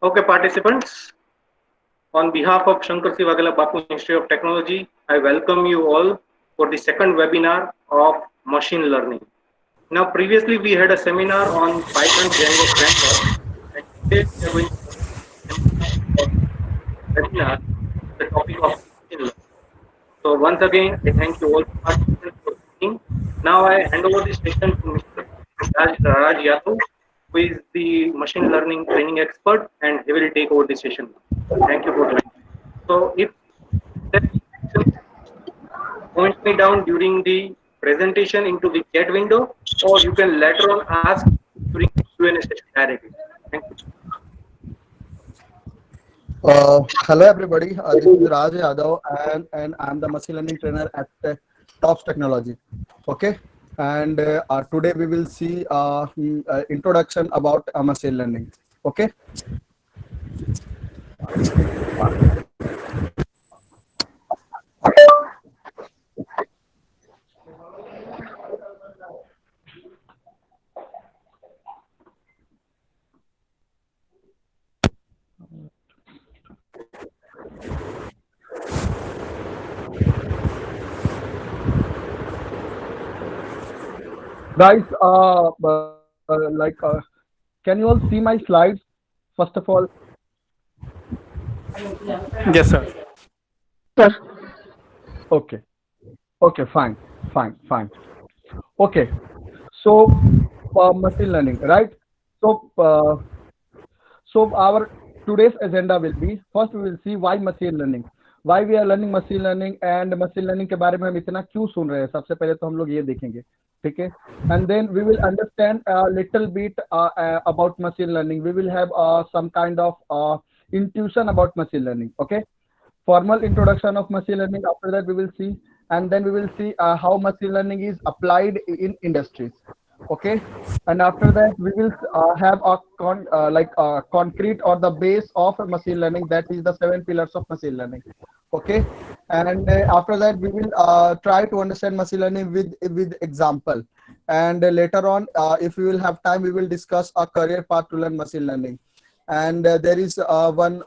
Okay, participants, on behalf of Shankar C. Wagala Bapu Institute of Technology, I welcome you all for the second webinar of machine learning. Now, previously we had a seminar on Python Django framework, and today we are going to have a webinar on the topic of machine learning. So once again, I thank you all participants for joining. Now I hand over the session to Mr. Raj Yadav, who is the machine learning training expert, and he will take over the session. Thank you for joining. So if there are any questions, point me down during the presentation into the chat window, or you can later on ask during the Q&A session directly. Thank you. Hello everybody, this is Raj Yadav and I'm the machine learning trainer at Tops Technology. Okay, and today we will see introduction about machine learning. Okay. Guys, can you all see my slides? First of all, Yes, sir. okay, okay, fine. Okay, so machine learning, right? So, our today's agenda will be first we will see why we are learning machine learning and machine learning के बारे में हम इतना क्यों सुन रहे हैं सबसे पहले तो हम लोग ये देखेंगे ठीक है and then we will understand a little bit about machine learning. We will have some kind of intuition about machine learning. Okay, formal introduction of machine learning. After that we will see, and then we will see how machine learning is applied in industries. Okay, and after that we will have a concrete or the base of machine learning, that is the 7 pillars of machine learning. Okay, and after that we will try to understand machine learning with example, and later on if we will have time we will discuss a career path to learn machine learning. And there is one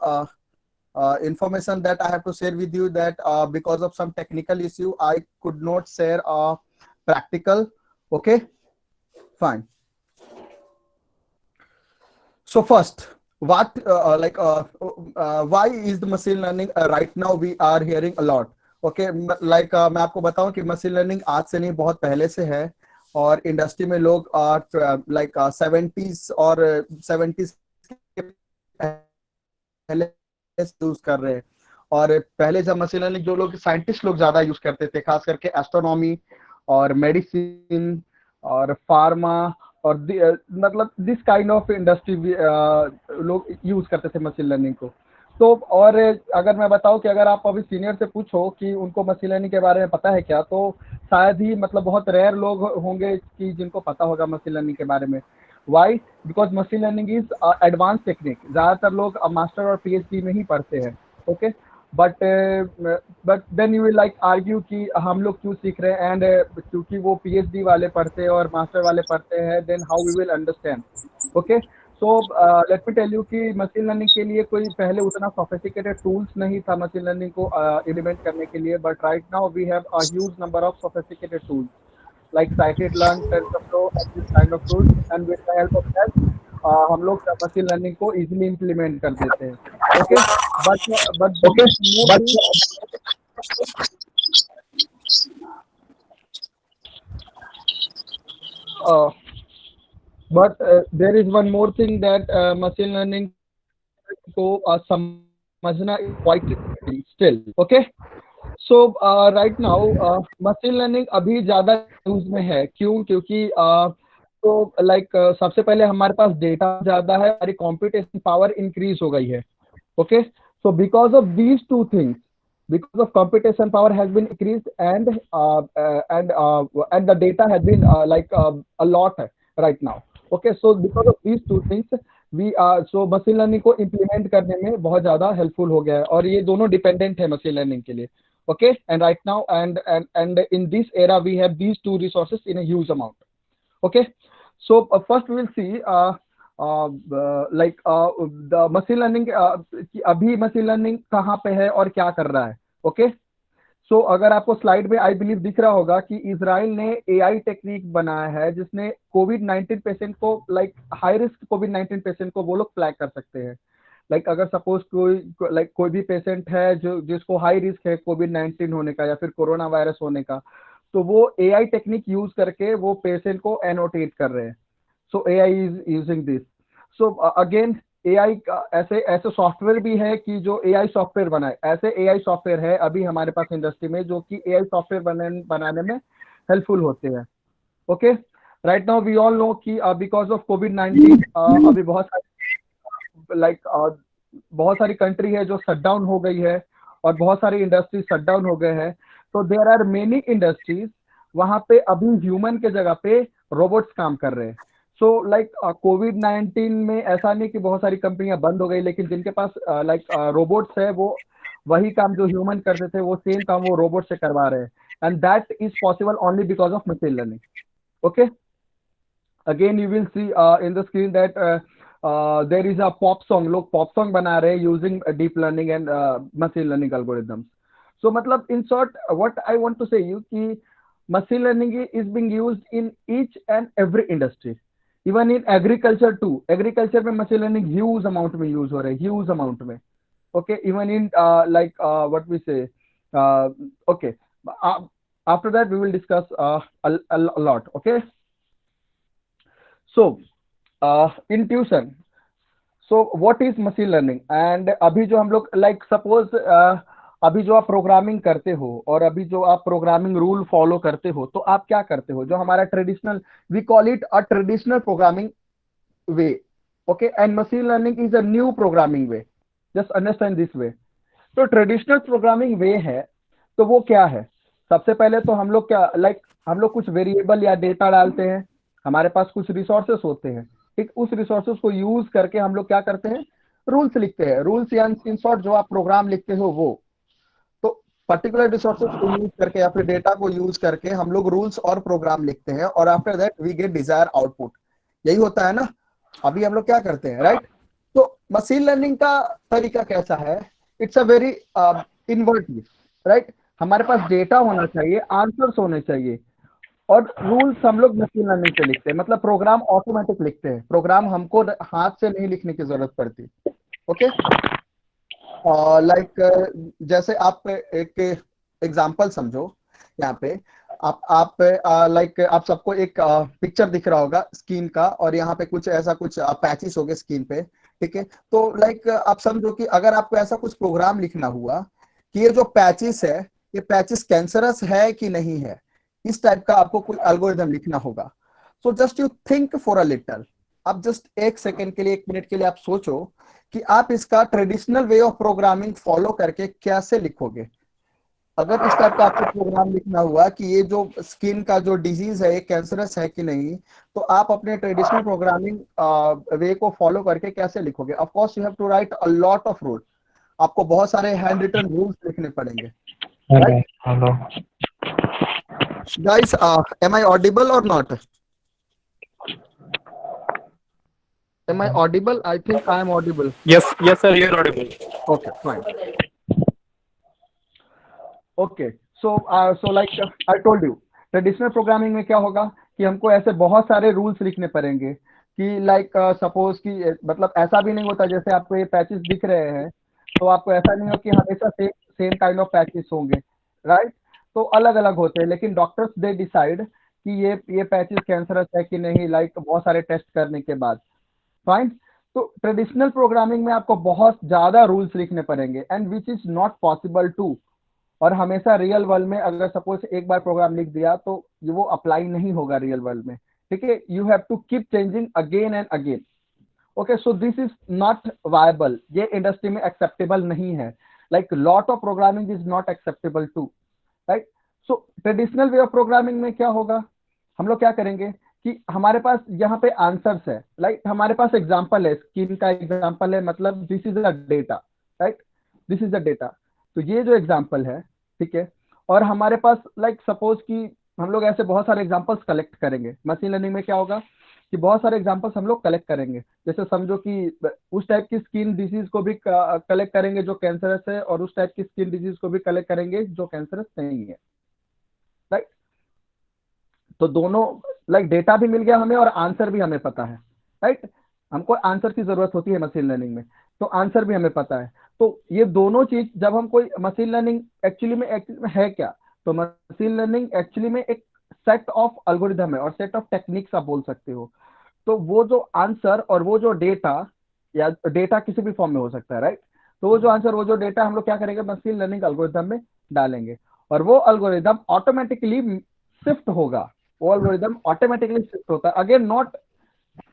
information that I have to share with you, that because of some technical issue I could not share practical. Okay, fine. So first, what why is the machine learning right now we are hearing a lot. Okay, मैं आपको बताऊं कि machine learning आज से नहीं बहुत पहले से है, और इंडस्ट्री में लोग 70s और 70s के पहले यूज कर रहे हैं. और पहले जब मशीन लर्निंग जो लोग साइंटिस्ट लोग ज्यादा यूज करते थे, खास करके एस्ट्रोनॉमी और मेडिसिन और फार्मा और मतलब दिस काइंड ऑफ इंडस्ट्री लोग यूज करते थे मशीन लर्निंग को. तो और अगर मैं बताऊं कि अगर आप अभी सीनियर से पूछो कि उनको मशीन लर्निंग के बारे में पता है क्या, तो शायद ही मतलब बहुत रेयर लोग होंगे कि जिनको पता होगा मशीन लर्निंग के बारे में. Why? Because machine learning is advance technique. ज्यादातर लोग मास्टर और पीएचडी में ही पढ़ते हैं. Okay, but then you will like argue कि हम लोग क्यों सीख रहे हैं, एंड क्योंकि वो पीएचडी वाले पढ़ते हैं और मास्टर वाले पढ़ते हैं, then how we will understand. Okay, so let me tell you कि मशीन लर्निंग के लिए कोई पहले उतना सोफिस्टिकेटेड टूल्स नहीं था मशीन लर्निंग को इम्प्लीमेंट करने के लिए, but right now we have a huge number of sophisticated tools like scikit-learn, TensorFlow and this kind of tools, and with the help of that हम लोग मशीन लर्निंग को easily implement कर देते हैं. Okay, but there is one more thing that machine learning को समझना quite still. Okay, so right now machine learning अभी ज्यादा यूज में है. क्यों? क्योंकि तो लाइक सबसे पहले हमारे पास डेटा ज्यादा है, हमारी कंप्यूटेशन पावर इंक्रीज हो गई है. Okay, so because of these two things, because of computation power has been increased, and the data has been a lot right now. Okay, so because of these two things we so machine learning को implement करने में बहुत ज्यादा helpful हो गया है, और ये दोनों dependent है machine learning के लिए. Okay, and right now and in this era we have these two resources in a huge amount. Okay, so first we will see like the machine learning, अभी मशीन लर्निंग कहाँ पे है और क्या कर रहा है। ओके, सो अगर आपको स्लाइड में आई बिलीव दिख रहा होगा कि इजराइल ने एआई टेक्निक बनाया है जिसने कोविड 19 पेशेंट को, like high risk Covid 19 patient को वो लोग फ्लैग कर सकते हैं। लाइक अगर सपोज कोई भी पेशेंट है जो जिसको हाई रिस्क है कोविड 19 होने का या फिर कोरोना वायरस होने का, तो वो एआई टेक्निक यूज करके वो पेशेंट को एनोटेट कर रहे हैं। सो AI is using this. So again AI का ऐसे ऐसे सॉफ्टवेयर भी है कि जो एआई सॉफ्टवेयर बनाए, ऐसे एआई सॉफ्टवेयर है अभी हमारे पास इंडस्ट्री में जो कि एआई सॉफ्टवेयर बनाने में हेल्पफुल होते हैं। Okay, right now we all know कि बिकॉज ऑफ कोविड 19 अभी बहुत सारी कंट्री है जो शट डाउन हो गई है और बहुत सारी इंडस्ट्री शट डाउन हो गए हैं। तो देयर आर मेनी इंडस्ट्रीज वहां पे अभी ह्यूमन के जगह पे रोबोट्स काम कर रहे हैं। सो लाइक कोविड 19 में ऐसा नहीं कि बहुत सारी कंपनियां बंद हो गई, लेकिन जिनके पास रोबोट्स है वो वही काम जो ह्यूमन करते थे वो सेम काम वो रोबोट से करवा रहे हैं। And that is possible only because of machine learning. Okay, again you will see in the screen that there is a pop song, लोग पॉप सॉन्ग बना रहे हैं using deep learning and machine learning algorithms. So मतलब in short what I want to say you कि machine learning is being used in each and every industry, even in agriculture too। agriculture में machine learning huge amount में use हो रहा है, huge amount में। okay, even in what we say, uh, okay, uh, after that we will discuss a lot। okay, so in tuition, so what is machine learning. And अभी जो हम लोग like suppose अभी जो आप प्रोग्रामिंग करते हो और अभी जो आप प्रोग्रामिंग रूल फॉलो करते हो, तो आप क्या करते हो जो हमारा traditional, we call it a traditional programming way. Okay, and machine learning is a new programming way, just understand this way. तो ट्रेडिशनल प्रोग्रामिंग वे है तो वो क्या है। सबसे पहले तो हम लोग क्या हम लोग कुछ वेरिएबल या डेटा डालते हैं, हमारे पास कुछ रिसोर्सेस होते हैं, ठीक, उस रिसोर्सेस को यूज करके हम लोग क्या करते हैं, रूल्स लिखते हैं। रूल्स या इन शॉर्ट जो आप प्रोग्राम लिखते हो वो, तो पर्टिकुलर रिसोर्सेस को यूज करके या फिर डेटा को यूज करके हम लोग रूल्स और प्रोग्राम लिखते हैं और after that we get desire output. यही होता है ना, अभी हम लोग क्या करते हैं, राइट। तो मशीन लर्निंग का तरीका कैसा है, इट्स अ वेरी इनवर्टिव, राइट। हमारे पास डेटा होना चाहिए, आंसर्स होने चाहिए और रूल्स हम लोग मशीन लर्निंग से लिखते हैं, मतलब प्रोग्राम ऑटोमेटिक लिखते हैं, प्रोग्राम हमको हाथ से नहीं लिखने की जरूरत पड़ती। ओके, जैसे आप एक एग्जांपल समझो यहाँ पे, आप आप सबको एक पिक्चर दिख रहा होगा स्क्रीन का और यहाँ पे कुछ ऐसा कुछ पैचेस हो गए स्क्रीन पे, ठीक है। तो आप समझो कि अगर आपको ऐसा कुछ प्रोग्राम लिखना हुआ कि ये जो पैचेस है ये पैचेस कैंसरस है कि नहीं है, इस टाइप का आपको कोई एल्गोरिथम लिखना होगा। So just you think for a little, आप जस्ट एक सेकेंड के लिए, एक मिनट के लिए आप सोचो कि आप इसका traditional way of programming follow करके कैसे लिखोगे। अगर इस टाइप का आपको प्रोग्राम लिखना हुआ कि ये जो स्किन का जो डिजीज है ये कैंसरस है कि नहीं, तो आप अपने ट्रेडिशनल प्रोग्रामिंग वे को फॉलो करके कैसे लिखोगे। Of course you have to write a lot of rule, आपको बहुत सारे हैंड रिटन रूल्स लिखने पड़ेंगे, right. Hello guys, am I audible or not? Am I audible? I think I am audible. yes sir, you're audible. Okay, fine. Okay, so like I told you, traditional programming में क्या होगा कि हमको ऐसे बहुत सारे रूल्स लिखने पड़ेंगे कि सपोज कि मतलब ऐसा भी नहीं होता जैसे आपको ये पैचेस दिख रहे हैं तो आपको ऐसा नहीं हो कि हमेशा सेम काइंड ऑफ पैचेस होंगे, राइट। तो अलग अलग होते हैं, लेकिन डॉक्टर्स दे डिसाइड कि ये पैचेस कैंसरस है कि नहीं, बहुत सारे टेस्ट करने के बाद, फाइन। तो ट्रेडिशनल प्रोग्रामिंग में आपको बहुत ज्यादा रूल्स लिखने पड़ेंगे and which is not possible to. और हमेशा रियल वर्ल्ड में अगर सपोज एक बार प्रोग्राम लिख दिया तो वो अप्लाई नहीं होगा रियल वर्ल्ड में, ठीक है। You have to keep changing again and again. Okay, so this is not viable, ये इंडस्ट्री में एक्सेप्टेबल नहीं है। Lot of programming is not acceptable to, right. So traditional way of programming में क्या होगा, हम लोग क्या करेंगे कि हमारे पास यहाँ पे आंसर्स है, हमारे पास एग्जाम्पल है, स्किन का एग्जाम्पल है, मतलब this is a data, right, this is a data. तो ये जो एग्जाम्पल है, ठीक है, और हमारे पास सपोज कि हम लोग ऐसे बहुत सारे एग्जाम्पल्स कलेक्ट करेंगे। मशीन लर्निंग में क्या होगा कि बहुत सारे एग्जांपल्स हम लोग कलेक्ट करेंगे। जैसे समझो कि उस टाइप की स्किन डिजीज को भी कलेक्ट करेंगे जो कैंसरस है, और उस टाइप की स्किन डिजीज को भी कलेक्ट करेंगे जो कैंसरस नहीं है, राइट। तो दोनों लाइक डेटा भी मिल गया हमें और आंसर भी हमें पता है, राइट। हमको आंसर की जरूरत होती है मशीन लर्निंग में, तो आंसर भी हमें पता है। तो ये दोनों चीज जब हम कोई मशीन लर्निंग एक्चुअली में है क्या, तो मशीन लर्निंग एक्चुअली में एक सेट ऑफ अल्गोरिदम है और सेट ऑफ टेक्निक्स आप बोल सकते हो। तो वो जो आंसर और वो जो डेटा, या डेटा किसी भी फॉर्म में हो सकता है, राइट। तो वो जो आंसर, वो जो डेटा हम लोग क्या करेंगे, मशीन लर्निंग एल्गोरिदम में डालेंगे, और वो एल्गोरिदम ऑटोमेटिकली शिफ्ट होगा। वो एल्गोरिदम ऑटोमेटिकली शिफ्ट होता है, again not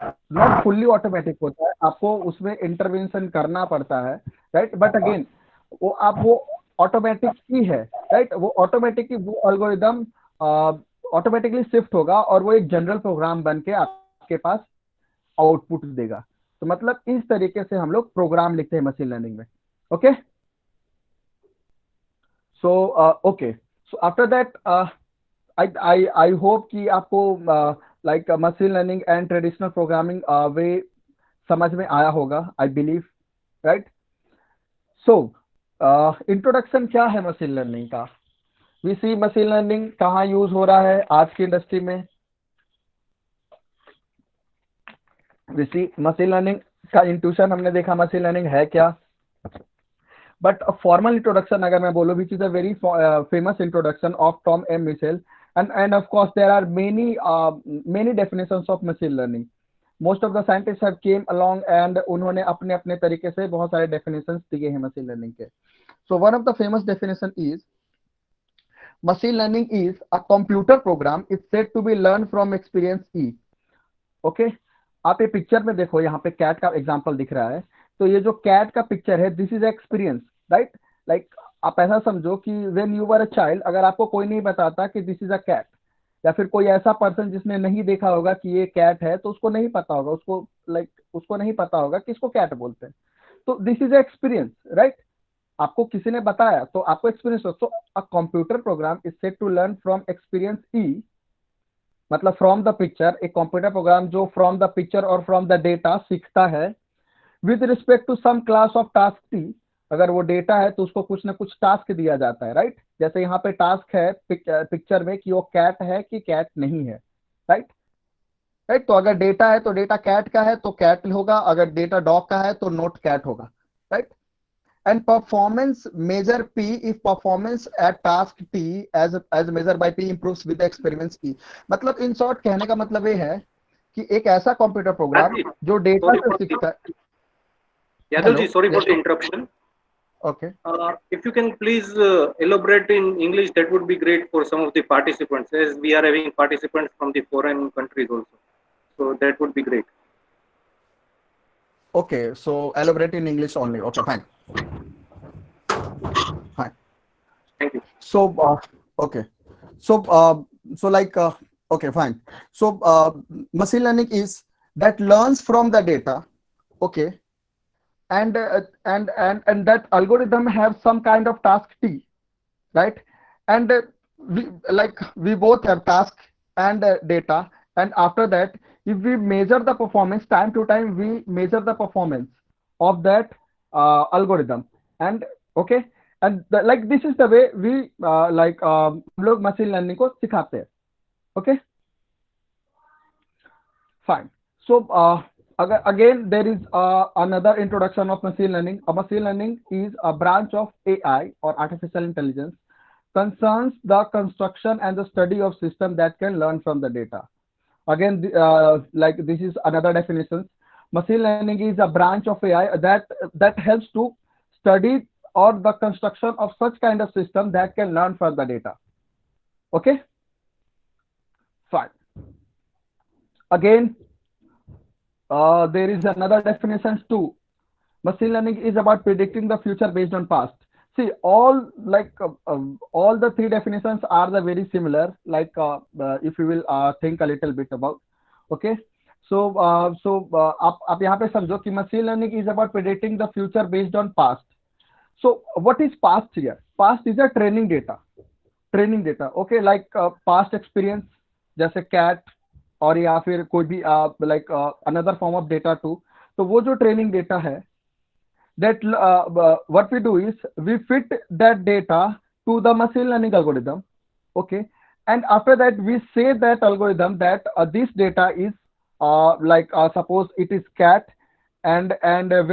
not fully automatic होता है, आपको उसमें इंटरवेंशन करना पड़ता है, राइट। बट अगेन वो ऑटोमेटिक ही है, राइट। वो ऑटोमेटिकली वो एल्गोरिदम ऑटोमेटिकली शिफ्ट होगा और वो एक जनरल प्रोग्राम बन के आपके पास आउटपुट देगा। तो मतलब इस तरीके से हम लोग प्रोग्राम लिखते हैं मशीन लर्निंग में। Okay, so okay, so after that I hope कि आपको like machine learning and traditional programming way समझ में आया होगा, I believe, right. So introduction क्या है मशीन लर्निंग का, वी सी मशीन लर्निंग कहाँ यूज हो रहा है आज की इंडस्ट्री में, वी सी मशीन लर्निंग का इंट्यूशन हमने देखा मशीन लर्निंग है क्या। बट फॉर्मल इंट्रोडक्शन अगर मैं बोलूं, which is a very famous introduction of Tom M Mitchell, and of course there are many definitions of machine learning. Most of the scientists have came along and उन्होंने अपने अपने तरीके से बहुत सारे definitions दिए हैं machine learning के। So one of the famous definition is machine learning is a computer program is said to be learned from experience E. Okay, आप ये पिक्चर में देखो, यहाँ पे कैट का एग्जांपल दिख रहा है। तो ये जो कैट का पिक्चर है, this is experience, right. Like आप ऐसा समझो कि when you were a child, अगर आपको कोई नहीं बताता कि दिस इज अ कैट, या फिर कोई ऐसा पर्सन जिसने नहीं देखा होगा कि ये कैट है, तो उसको नहीं पता होगा, उसको नहीं पता होगा कि इसको कैट बोलते हैं। तो दिस इज एक्सपीरियंस, राइट। आपको किसी ने बताया तो आपको एक्सपीरियंस हो। So a computer program is said to learn from experience E, मतलब फ्रॉम द पिक्चर, एक कंप्यूटर प्रोग्राम जो फ्रॉम द पिक्चर और फ्रॉम द डेटा सीखता है with respect to some class of task T. अगर वो data है तो उसको कुछ ना कुछ टास्क दिया जाता है, राइट। जैसे यहाँ पे टास्क है पिक्चर में कि वो कैट है कि कैट नहीं है, राइट। राइट, तो अगर डेटा है तो डेटा कैट का है तो कैट होगा, अगर डेटा डॉग का है तो नोट कैट होगा, right. and performance measure p if performance at task t as measured by p improves with the experiments p। मतलब इन शॉर्ट कहने का मतलब ये है कि एक ऐसा कंप्यूटर प्रोग्राम Rajiv, जो डेटा sorry से for सीखता है। Yadav hello, ji, sorry for yes, the interruption. Okay, If you can please elaborate in English, that would be great for some of the participants, as we are having participants from the foreign countries also. So that would be great. Okay, so elaborate in English only, okay, fine, fine. Thank you. So okay, so so like okay, fine. So machine learning is that learns from the data, okay, and that algorithm have some kind of task t, right. And we both have task and data, and after that if we measure the performance time to time, we measure the performance of that algorithm, and okay, and like this is the way we हम लोग machine learning को सिखाते हैं। okay, fine. So again there is another introduction of machine learning. A machine learning is a branch of AI or artificial intelligence, concerns the construction and the study of system that can learn from the data. Again, like this is another definition. Machine learning is a branch of AI that helps to study or the construction of such kind of system that can learn from the data. Okay, fine. Again, there is another definition too. Machine learning is about predicting the future based on past. See, all the three definitions are the very similar. If you will think a little bit about, okay. So आप यहाँ पे समझो कि machine learning is about predicting the future based on past. So what is past here? Past is a training data. Okay, like past experience, जैसे cat और या फिर कोई भी like another form of data to, तो वो जो training data है, that what we do is we fit that data to the machine learning algorithm. Okay, and after that we say that algorithm that this data is like suppose it is cat, and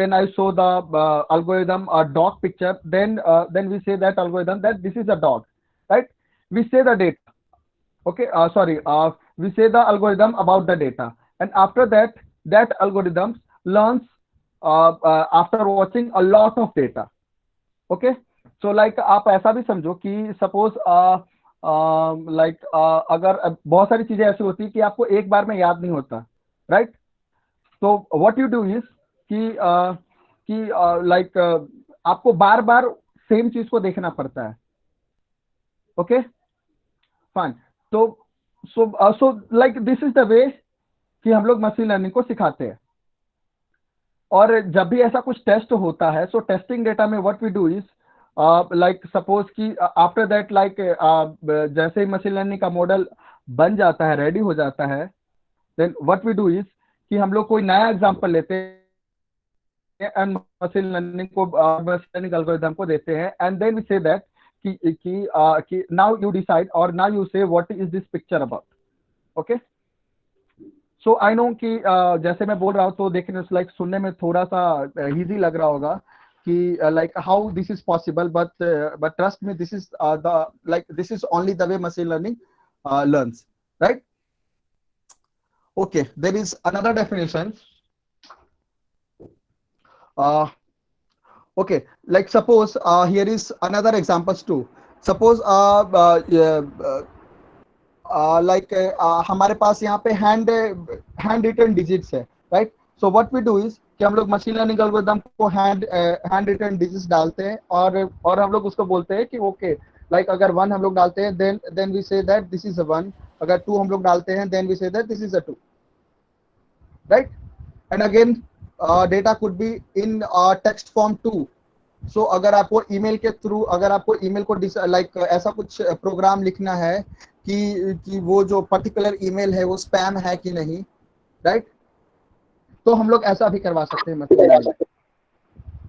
when I show the algorithm a dog picture, then we say that algorithm that this is a dog, right? We say the data. Okay, sorry, we say the algorithm about the data, and after that that algorithm learns after watching a lot of data. Okay, so like आप ऐसा भी समझो कि suppose like अगर बहुत सारी चीजें ऐसी होती है कि आपको एक बार में याद नहीं होता, राइट? तो व्हाट यू डू इज कि लाइक आपको बार बार सेम चीज को देखना पड़ता है. Okay, fine. तो so like this is the way कि हम लोग मशीन लर्निंग को सिखाते हैं. और जब भी ऐसा कुछ टेस्ट होता है, सो टेस्टिंग डेटा में what we do is like suppose कि आफ्टर दैट लाइक जैसे ही मशीन लर्निंग का मॉडल बन जाता है, रेडी हो जाता है, then what we do is कि हम लोग कोई नया एग्जांपल लेते हैं एंड मशीन लर्निंग को मशीन लर्निंग एल्गोरिथम को देते हैं, and then we say that कि नाउ यू डिसाइड और now you say what is this picture about. Okay, so I know कि जैसे मैं बोल रहा हूँ तो देखने लाइक सुनने में थोड़ा सा इजी लग रहा होगा कि like how this is possible, but trust me, this is the like this is only the way machine learning learns, right? Okay, there is another definition. Okay, like suppose here is another examples too. Suppose like हमारे पास यहाँ पे hand written digits है, right? So what we do is कि हम लोग machine learning algorithm को hand written digits डालते हैं और हम लोग उसको बोलते हैं कि ओके लाइक अगर 1 हम लोग डालते हैं then we say that this is a 1. अगर 2 हम लोग डालते हैं then we say that this is a 2, right? And again data could be in text form too. So अगर आपको ईमेल के थ्रू, अगर आपको ईमेल को लाइक ऐसा कुछ प्रोग्राम लिखना है कि वो जो पर्टिकुलर ईमेल है वो स्पैम है कि नहीं, राइट? तो हम लोग ऐसा भी करवा सकते हैं मतलब.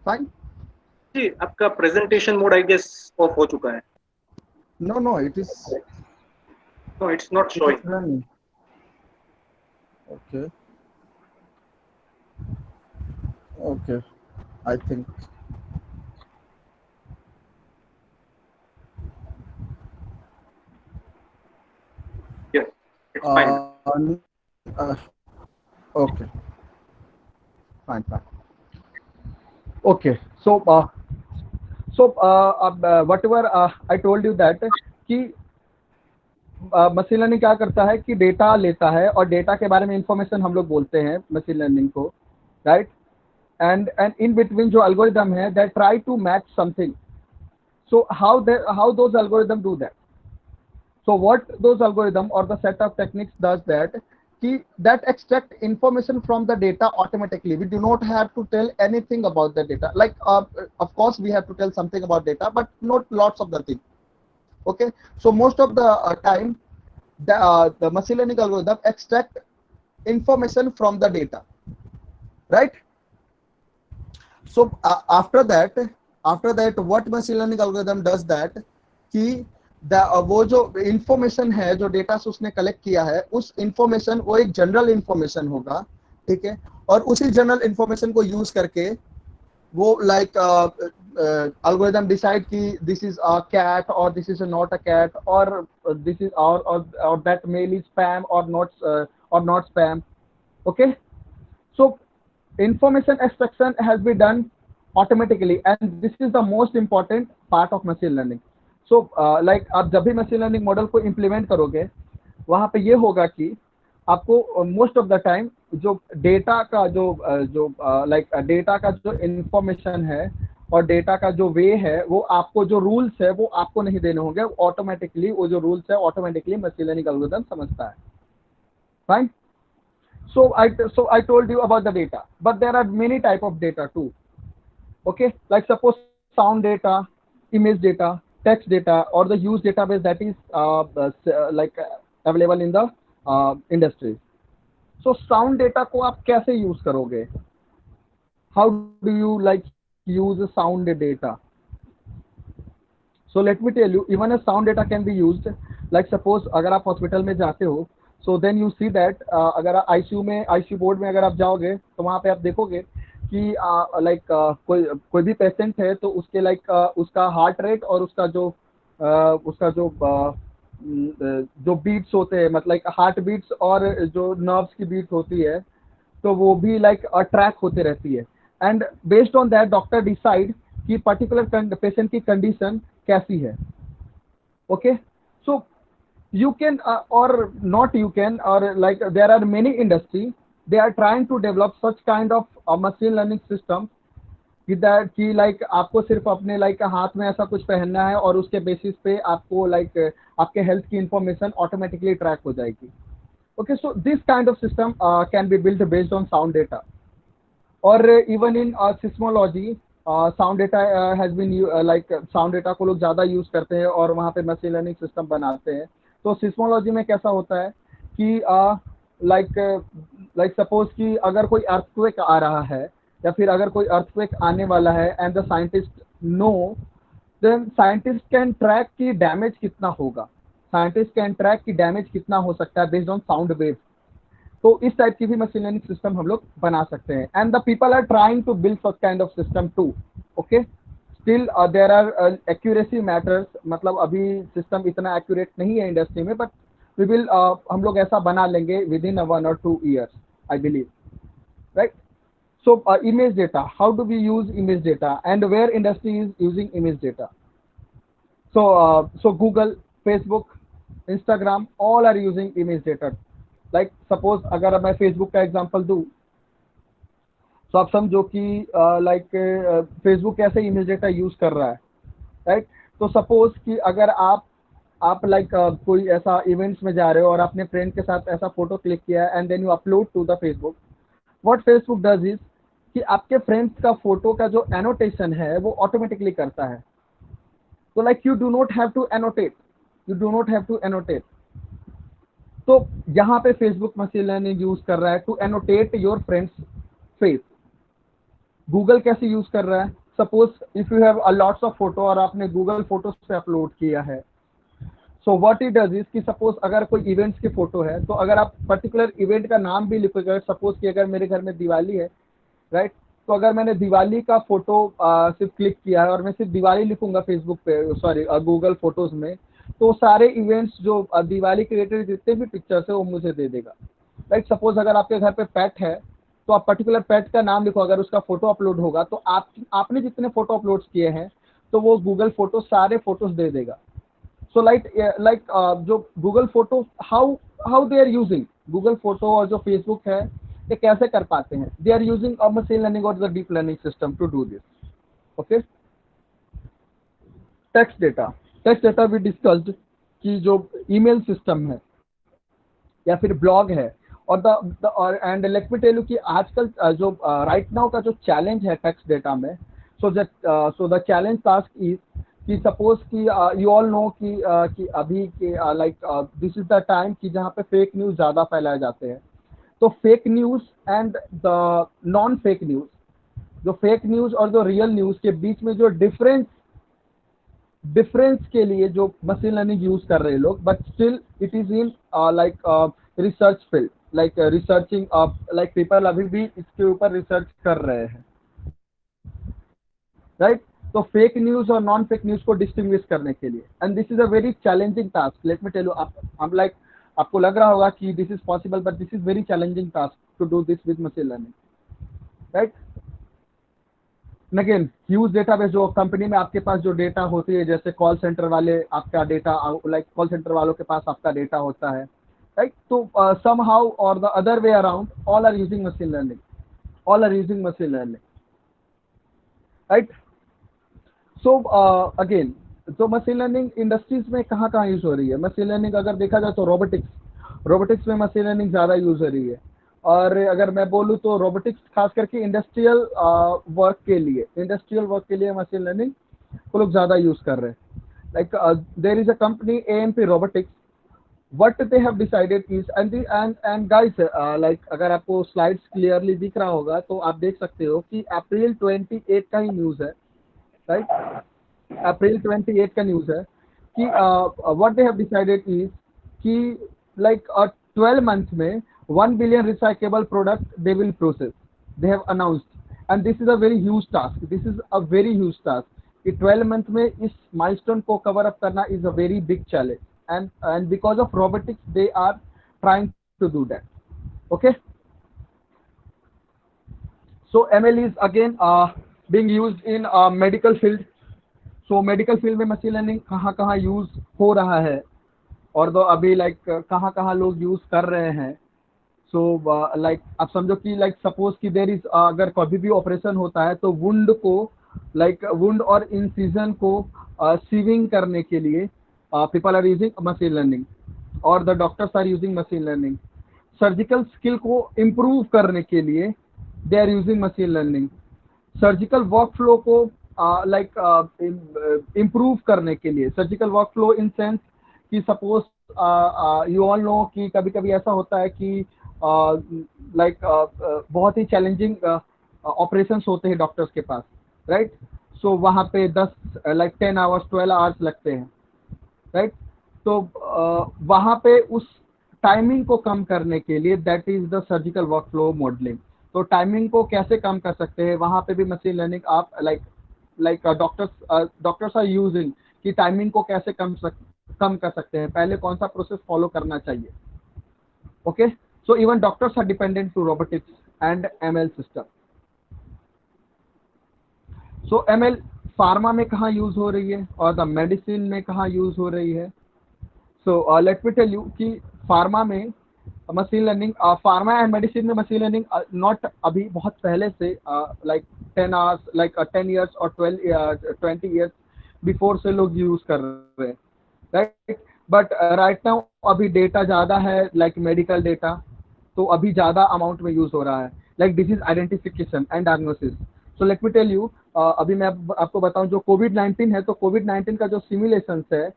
फाइन जी, आपका presentation mode I guess off हो चुका है. No it is no, it's not showing. Okay okay, I think yes, it's fine. Okay, fine. Okay, so whatever I told you that कि मशीन लर्निंग क्या करता है कि डेटा लेता है और डेटा के बारे में इंफॉर्मेशन हम लोग बोलते हैं मशीन लर्निंग को, राइट? and in between जो algorithm है that try to match something. So how those algorithm do that? So what those algorithm or the set of techniques does that extract information from the data automatically. We do not have to tell anything about the data. Like of course we have to tell something about data, but not lots of the thing. Okay, so most of the time the machine learning algorithm extract information from the data, right? So after that what machine learning algorithm does that कि वो जो information है जो data से उसने collect किया है उस इंफॉर्मेशन वो एक जनरल इंफॉर्मेशन होगा, ठीक है? और उसी जनरल इंफॉर्मेशन को यूज करके वो लाइक algorithm decide कि this is a cat or this is not a cat or this is or that mail is spam or not spam. Okay, so information extraction has been done automatically and this is the most important part of machine learning. So like आप जब भी machine learning model को implement करोगे वहाँ पे ये होगा कि आपको most of the time जो डेटा का जो डेटा का जो इंफॉर्मेशन है और डेटा का जो वे है वो आपको जो रूल्स है वो आपको नहीं देने होंगे, ऑटोमेटिकली वो जो रूल्स है ऑटोमेटिकली मशीन लर्निंग एल्गोरिथम समझता है. Fine. So I told you about the data, but there are many type of data too. Okay, like suppose sound data, image data, text data, or the use database that is like available in the industry. So sound data को आप कैसे use करोगे? How do you like use sound data? So let me tell you, even a sound data can be used, like suppose अगर आप hospital में जाते हो, so then you see that अगर आईसीयू में, आईसीयू बोर्ड में अगर आप जाओगे तो वहां पे आप देखोगे कि लाइक कोई भी पेशेंट है तो उसके लाइक उसका हार्ट रेट और उसका जो जो बीट्स होते हैं, मतलब हार्ट बीट्स और जो नर्व्स की बीट होती है, तो वो भी लाइक ट्रैक होते रहती है। And based on that doctor decide कि पर्टिकुलर पेशेंट की कंडीशन कैसी है। Okay, so you can or not you can, or like there are many industry, they are trying to develop such kind of machine learning system कि that कि like आपको सिर्फ अपने like हाथ में ऐसा कुछ पहनना है और उसके बेसिस पे आपको like आपके हेल्थ की इंफॉर्मेशन ऑटोमेटिकली ट्रैक हो जाएगी। Okay, so this kind of system can be built based on sound data. और even in seismology sound data has been like sound data को लोग ज़्यादा यूज करते हैं और वहाँ पे मशीन लर्निंग सिस्टम बनाते हैं। तो सिस्मोलॉजी में कैसा होता है कि लाइक सपोज कि अगर कोई अर्थक्वेक आ रहा है या फिर अगर कोई अर्थक्वेक आने वाला है and the scientist know, then scientist can track की डैमेज कितना होगा, साइंटिस्ट कैन ट्रैक की डैमेज कितना हो सकता है बेस्ड ऑन साउंड वेव। तो इस टाइप की भी मशीन लर्निंग सिस्टम हम लोग बना सकते हैं। And the people are trying to build such kind of system to. Okay, still there are accuracy matters, मतलब अभी सिस्टम इतना एक्यूरेट नहीं है इंडस्ट्री में, बट वी विल हम लोग ऐसा बना लेंगे with in 1 or 2 years, I believe, right? So image data, how do we use image data and where industry is using image data? So Google, Facebook, Instagram, all are using image data. Like suppose अगर मैं Facebook का example दूं, तो आप समझो कि like Facebook कैसे image data use कर रहा है, राइट? तो सपोज कि अगर आप लाइक कोई ऐसा इवेंट्स में जा रहे हो और अपने फ्रेंड के साथ ऐसा फोटो क्लिक किया and then you upload to the Facebook, what Facebook does is कि आपके फ्रेंड्स का फोटो का जो एनोटेशन है वो ऑटोमेटिकली करता है। तो like you do not have to annotate, you do not have to annotate. तो यहाँ पे फेसबुक मशीन लर्निंग यूज कर रहा है to annotate your friends face. Google कैसे यूज कर रहा है? Suppose if you have a lots of photo और आपने गूगल फोटोज पे अपलोड किया है, so what it does is कि सपोज अगर कोई इवेंट्स की फोटो है, तो अगर आप पर्टिकुलर इवेंट का नाम भी लिखोगे, सपोज कि अगर मेरे घर में दिवाली है, राइट? तो अगर मैंने दिवाली का फोटो सिर्फ क्लिक किया है और मैं सिर्फ दिवाली लिखूंगा फेसबुक पे, सॉरी गूगल फोटोज में, तो सारे इवेंट्स जो दिवाली के रिलेटेड जितने भी पिक्चर्स है वो मुझे दे देगा, राइट? सपोज अगर आपके घर पे पेट है तो आप पर्टिकुलर पेट का नाम लिखो, अगर उसका फोटो अपलोड होगा तो आपने जितने फोटो अपलोड किए हैं तो वो गूगल फोटो सारे फोटोज दे देगा। सो लाइक जो Google photo how they are using Google photo और जो फेसबुक है ये कैसे कर पाते हैं? They are using a machine learning और the deep learning system to do this. Okay, text data भी डिस्कस्ड कि जो ईमेल सिस्टम है या फिर ब्लॉग है और and let me tell you कि आजकल जो राइट नाउ का जो चैलेंज है टेक्स्ट डेटा में, so the challenge task is कि सपोज कि यू ऑल नो कि अभी के like this is the time कि जहाँ पे फेक न्यूज ज़्यादा फैलाए जाते हैं। तो fake news and the non fake news, जो फेक न्यूज और जो रियल न्यूज के बीच में जो डिफरेंस के लिए जो मशीन लर्निंग यूज कर रहे हैं लोग, but still it is in like research field, like researching, like people अभी भी इसके ऊपर रिसर्च कर रहे हैं, राइट? तो फेक न्यूज और नॉन फेक न्यूज को डिस्टिंग्विश करने के लिए, and this is a very challenging task. Let me tell you, like आपको लग रहा होगा कि this is possible, but this is very challenging task to do this with machine learning, right? Again huge database, जो company में आपके पास जो data होती है, जैसे कॉल सेंटर वाले आपका डेटा, लाइक कॉल सेंटर वालों के पास आपका डेटा होता है, राइट? तो somehow or the other way around, all are using machine learning, right? So again, तो मशीन लर्निंग इंडस्ट्रीज में कहाँ कहाँ यूज हो रही है मशीन लर्निंग? अगर देखा जाए तो रोबोटिक्स में मशीन लर्निंग ज़्यादा यूज हो रही है। और अगर मैं बोलूँ तो रोबोटिक्स खास करके इंडस्ट्रियल वर्क के लिए मशीन लर्निंग को लोग ज़्यादा यूज कर रहे हैं। Like there is a company AMP robotics, what they have decided is and guys like अगर आपको स्लाइड्स क्लियरली दिख रहा होगा तो आप देख सकते हो कि अप्रैल 28 का ही न्यूज़ है, राइट। अप्रैल 28 का न्यूज़ है कि what they have decided is कि लाइक 12 मंथ में 1 billion recyclable product they will process, they have announced and this is a very huge task, this is a very huge task कि 12 month में इस milestone को cover up करना is a very big challenge and because of robotics they are trying to do that. Okay, so ML is again being used in medical field. So medical field में machine learning कहाँ use हो रहा है और तो अभी like कहाँ लोग यूज कर रहे हैं। सो लाइक आप समझो कि लाइक सपोज कि देर इज अगर कभी भी ऑपरेशन होता है तो वुंड को लाइक वुंड और इंसिजन को सीविंग करने के लिए people are using machine learning or the doctors are using machine learning. Surgical skill को इम्प्रूव करने के लिए they are using machine learning. Surgical work flow को लाइक इम्प्रूव करने के लिए, surgical work flow in sense कि सपोज यू ऑल नो कि कभी कभी ऐसा होता है कि लाइक बहुत ही चैलेंजिंग ऑपरेशंस होते हैं डॉक्टर्स के पास, राइट। सो वहाँ पे 10 आवर्स 12 आवर्स लगते हैं, राइट। तो वहाँ पे उस टाइमिंग को कम करने के लिए that is the surgical work flow modelling. तो टाइमिंग को कैसे कम कर सकते हैं, वहाँ पे भी मशीन लर्निंग आप लाइक डॉक्टर्स आर यूजिंग कि टाइमिंग को कैसे कम कर सकते हैं, पहले कौन सा प्रोसेस फॉलो करना चाहिए। Okay, so even doctors are dependent to robotics and ML system. So ML pharma में कहाँ यूज हो रही है और द मेडिसिन में कहाँ यूज हो रही है। So let me tell you कि फार्मा में machine learning, pharma and medicine में मशीन लर्निंग नॉट अभी बहुत पहले से लाइक 10 आवर्स लाइक 10 इयर्स और 20 इयर्स बिफोर से लोग यूज कर रहे हैं, राइट। बट राइट नाउ अभी डेटा ज़्यादा है, लाइक मेडिकल डेटा, तो अभी ज़्यादा अमाउंट में यूज हो रहा है, like disease identification and diagnosis. So let me tell you, अभी मैं आपको बताऊं जो कोविड-19 है, तो कोविड-19 का जो सिमुलेशंस है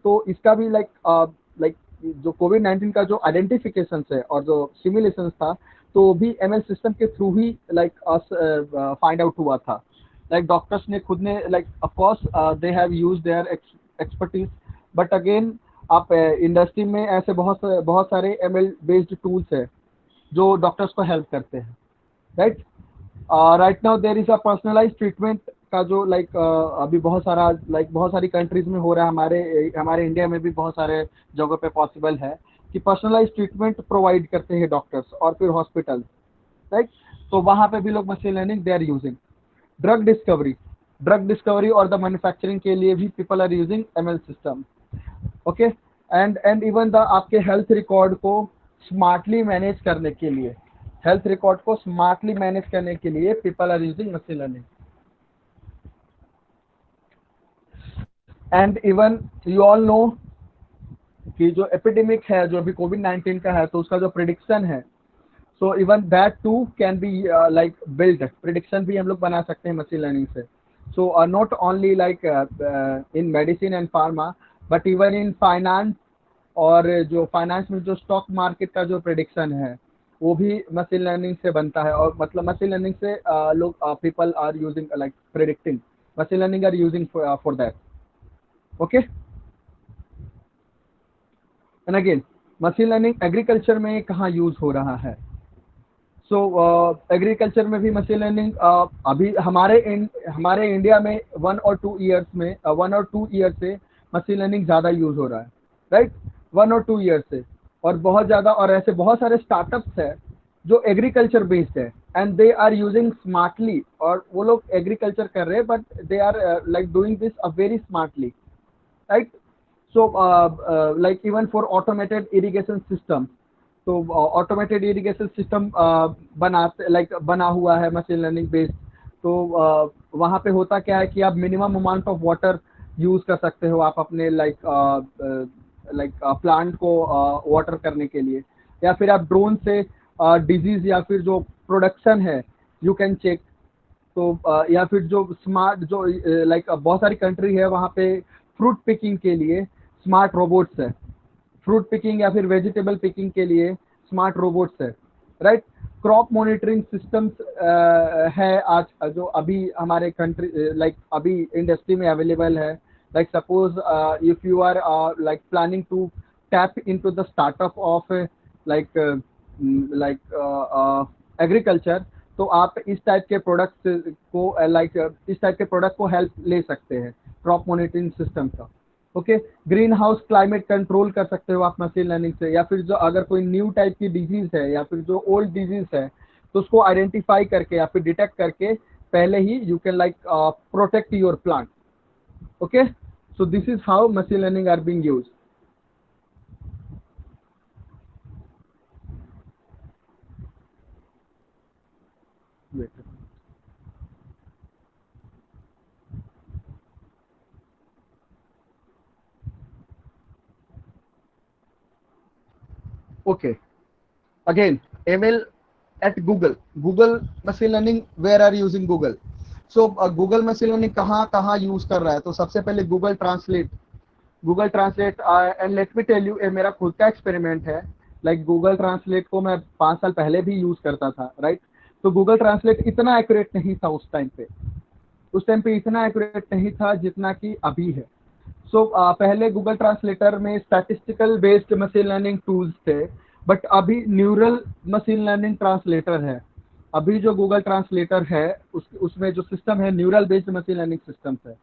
तो इसका भी लाइक जो कोविड-19 का जो आइडेंटिफिकेशन है और जो सिमुलेशंस था तो भी ML सिस्टम के थ्रू ही लाइक फाइंड आउट हुआ था। लाइक डॉक्टर्स ने खुद ने like of course they have used their expertise, but again आप इंडस्ट्री में ऐसे बहुत सारे ML बेस्ड टूल्स है जो डॉक्टर्स को हेल्प करते हैं, right. Right now there is a personalised treatment का जो लाइक अभी बहुत सारी कंट्रीज में हो रहा है, हमारे इंडिया में भी बहुत सारे जगहों पे पॉसिबल है कि पर्सनलाइज्ड ट्रीटमेंट प्रोवाइड करते हैं डॉक्टर्स और फिर हॉस्पिटल, राइट। तो वहाँ पे भी लोग machine learning they are using. Drug discovery और द मैन्युफैक्चरिंग के लिए भी people are using ML system. Okay, and even the आपके हेल्थ रिकॉर्ड को स्मार्टली मैनेज करने के लिए, people are using machine learning. And even you all know कि जो एपिडेमिक है जो अभी कोविड-19 का है तो उसका जो प्रिडिक्शन है, so even that too can be like build, prediction भी हम लोग बना सकते हैं मशीन लर्निंग से। So not only like in medicine and pharma but even in finance, और जो फाइनेंस में जो स्टॉक मार्केट का जो प्रिडिक्शन है वो भी मशीन लर्निंग से बनता है। और मतलब मशीन लर्निंग से लोग people are using like predicting, machine learning are using for that. Okay, and again machine learning agriculture में कहाँ यूज हो रहा है। सो एग्रीकल्चर में भी मशीन लर्निंग अभी हमारे इंडिया में 1 और 2 ईयर से मशीन लर्निंग ज़्यादा यूज हो रहा है, राइट। 1 और 2 ईयर से, और बहुत ज़्यादा, और ऐसे बहुत सारे स्टार्टअप्स है जो एग्रीकल्चर बेस्ड है and they are using smartly, और वो लोग एग्रीकल्चर कर रहे हैं but they are like doing this very smartly, right. So like even for automated irrigation system, तो ऑटोमेटेड इरिगेशन सिस्टम बना हुआ है मशीन लर्निंग बेस्ड। तो वहाँ पे होता क्या है कि आप minimum amount of water use कर सकते हो आप अपने लाइक प्लांट को वाटर करने के लिए, या फिर आप ड्रोन से डिजीज या फिर जो प्रोडक्शन है यू कैन चेक। तो या फिर जो स्मार्ट जो लाइक बहुत सारी कंट्री है वहाँ पे फ्रूट पिकिंग के लिए स्मार्ट रोबोट्स है, फ्रूट पिकिंग या फिर वेजिटेबल पिकिंग के लिए स्मार्ट रोबोट्स है, राइट। क्रॉप मॉनिटरिंग सिस्टम्स है आज जो अभी हमारे कंट्री लाइक अभी इंडस्ट्री में अवेलेबल है। Like suppose if you are like planning to tap into the startup of like agriculture, तो आप इस टाइप के प्रोडक्ट्स को इस टाइप के प्रोडक्ट को हेल्प ले सकते हैं क्रॉप मॉनिटरिंग सिस्टम का। Okay, green house climate control कर सकते हो आप मशीन लर्निंग से, या फिर जो अगर कोई न्यू टाइप की डिजीज है या फिर जो ओल्ड डिजीज है तो उसको आइडेंटिफाई करके या फिर डिटेक्ट करके पहले ही you can like protect your plant. Okay, so this is how machine learning are being used. Okay, again ML at Google machine learning, where are you using Google? So Google machine learning कहाँ use कर रहा है? तो सबसे पहले Google Translate and let me tell you, ये मेरा खुद का एक्सपेरिमेंट है। लाइक गूगल ट्रांसलेट को मैं 5 साल पहले भी यूज करता था, राइट। तो गूगल ट्रांसलेट इतना एक्यूरेट नहीं था उस टाइम पे इतना एक्यूरेट नहीं था जितना कि अभी है। सो पहले गूगल ट्रांसलेटर में statistical based machine learning tools थे, बट अभी न्यूरल मशीन लर्निंग ट्रांसलेटर है। अभी जो गूगल ट्रांसलेटर है उसमें जो सिस्टम है neural based machine learning systems है।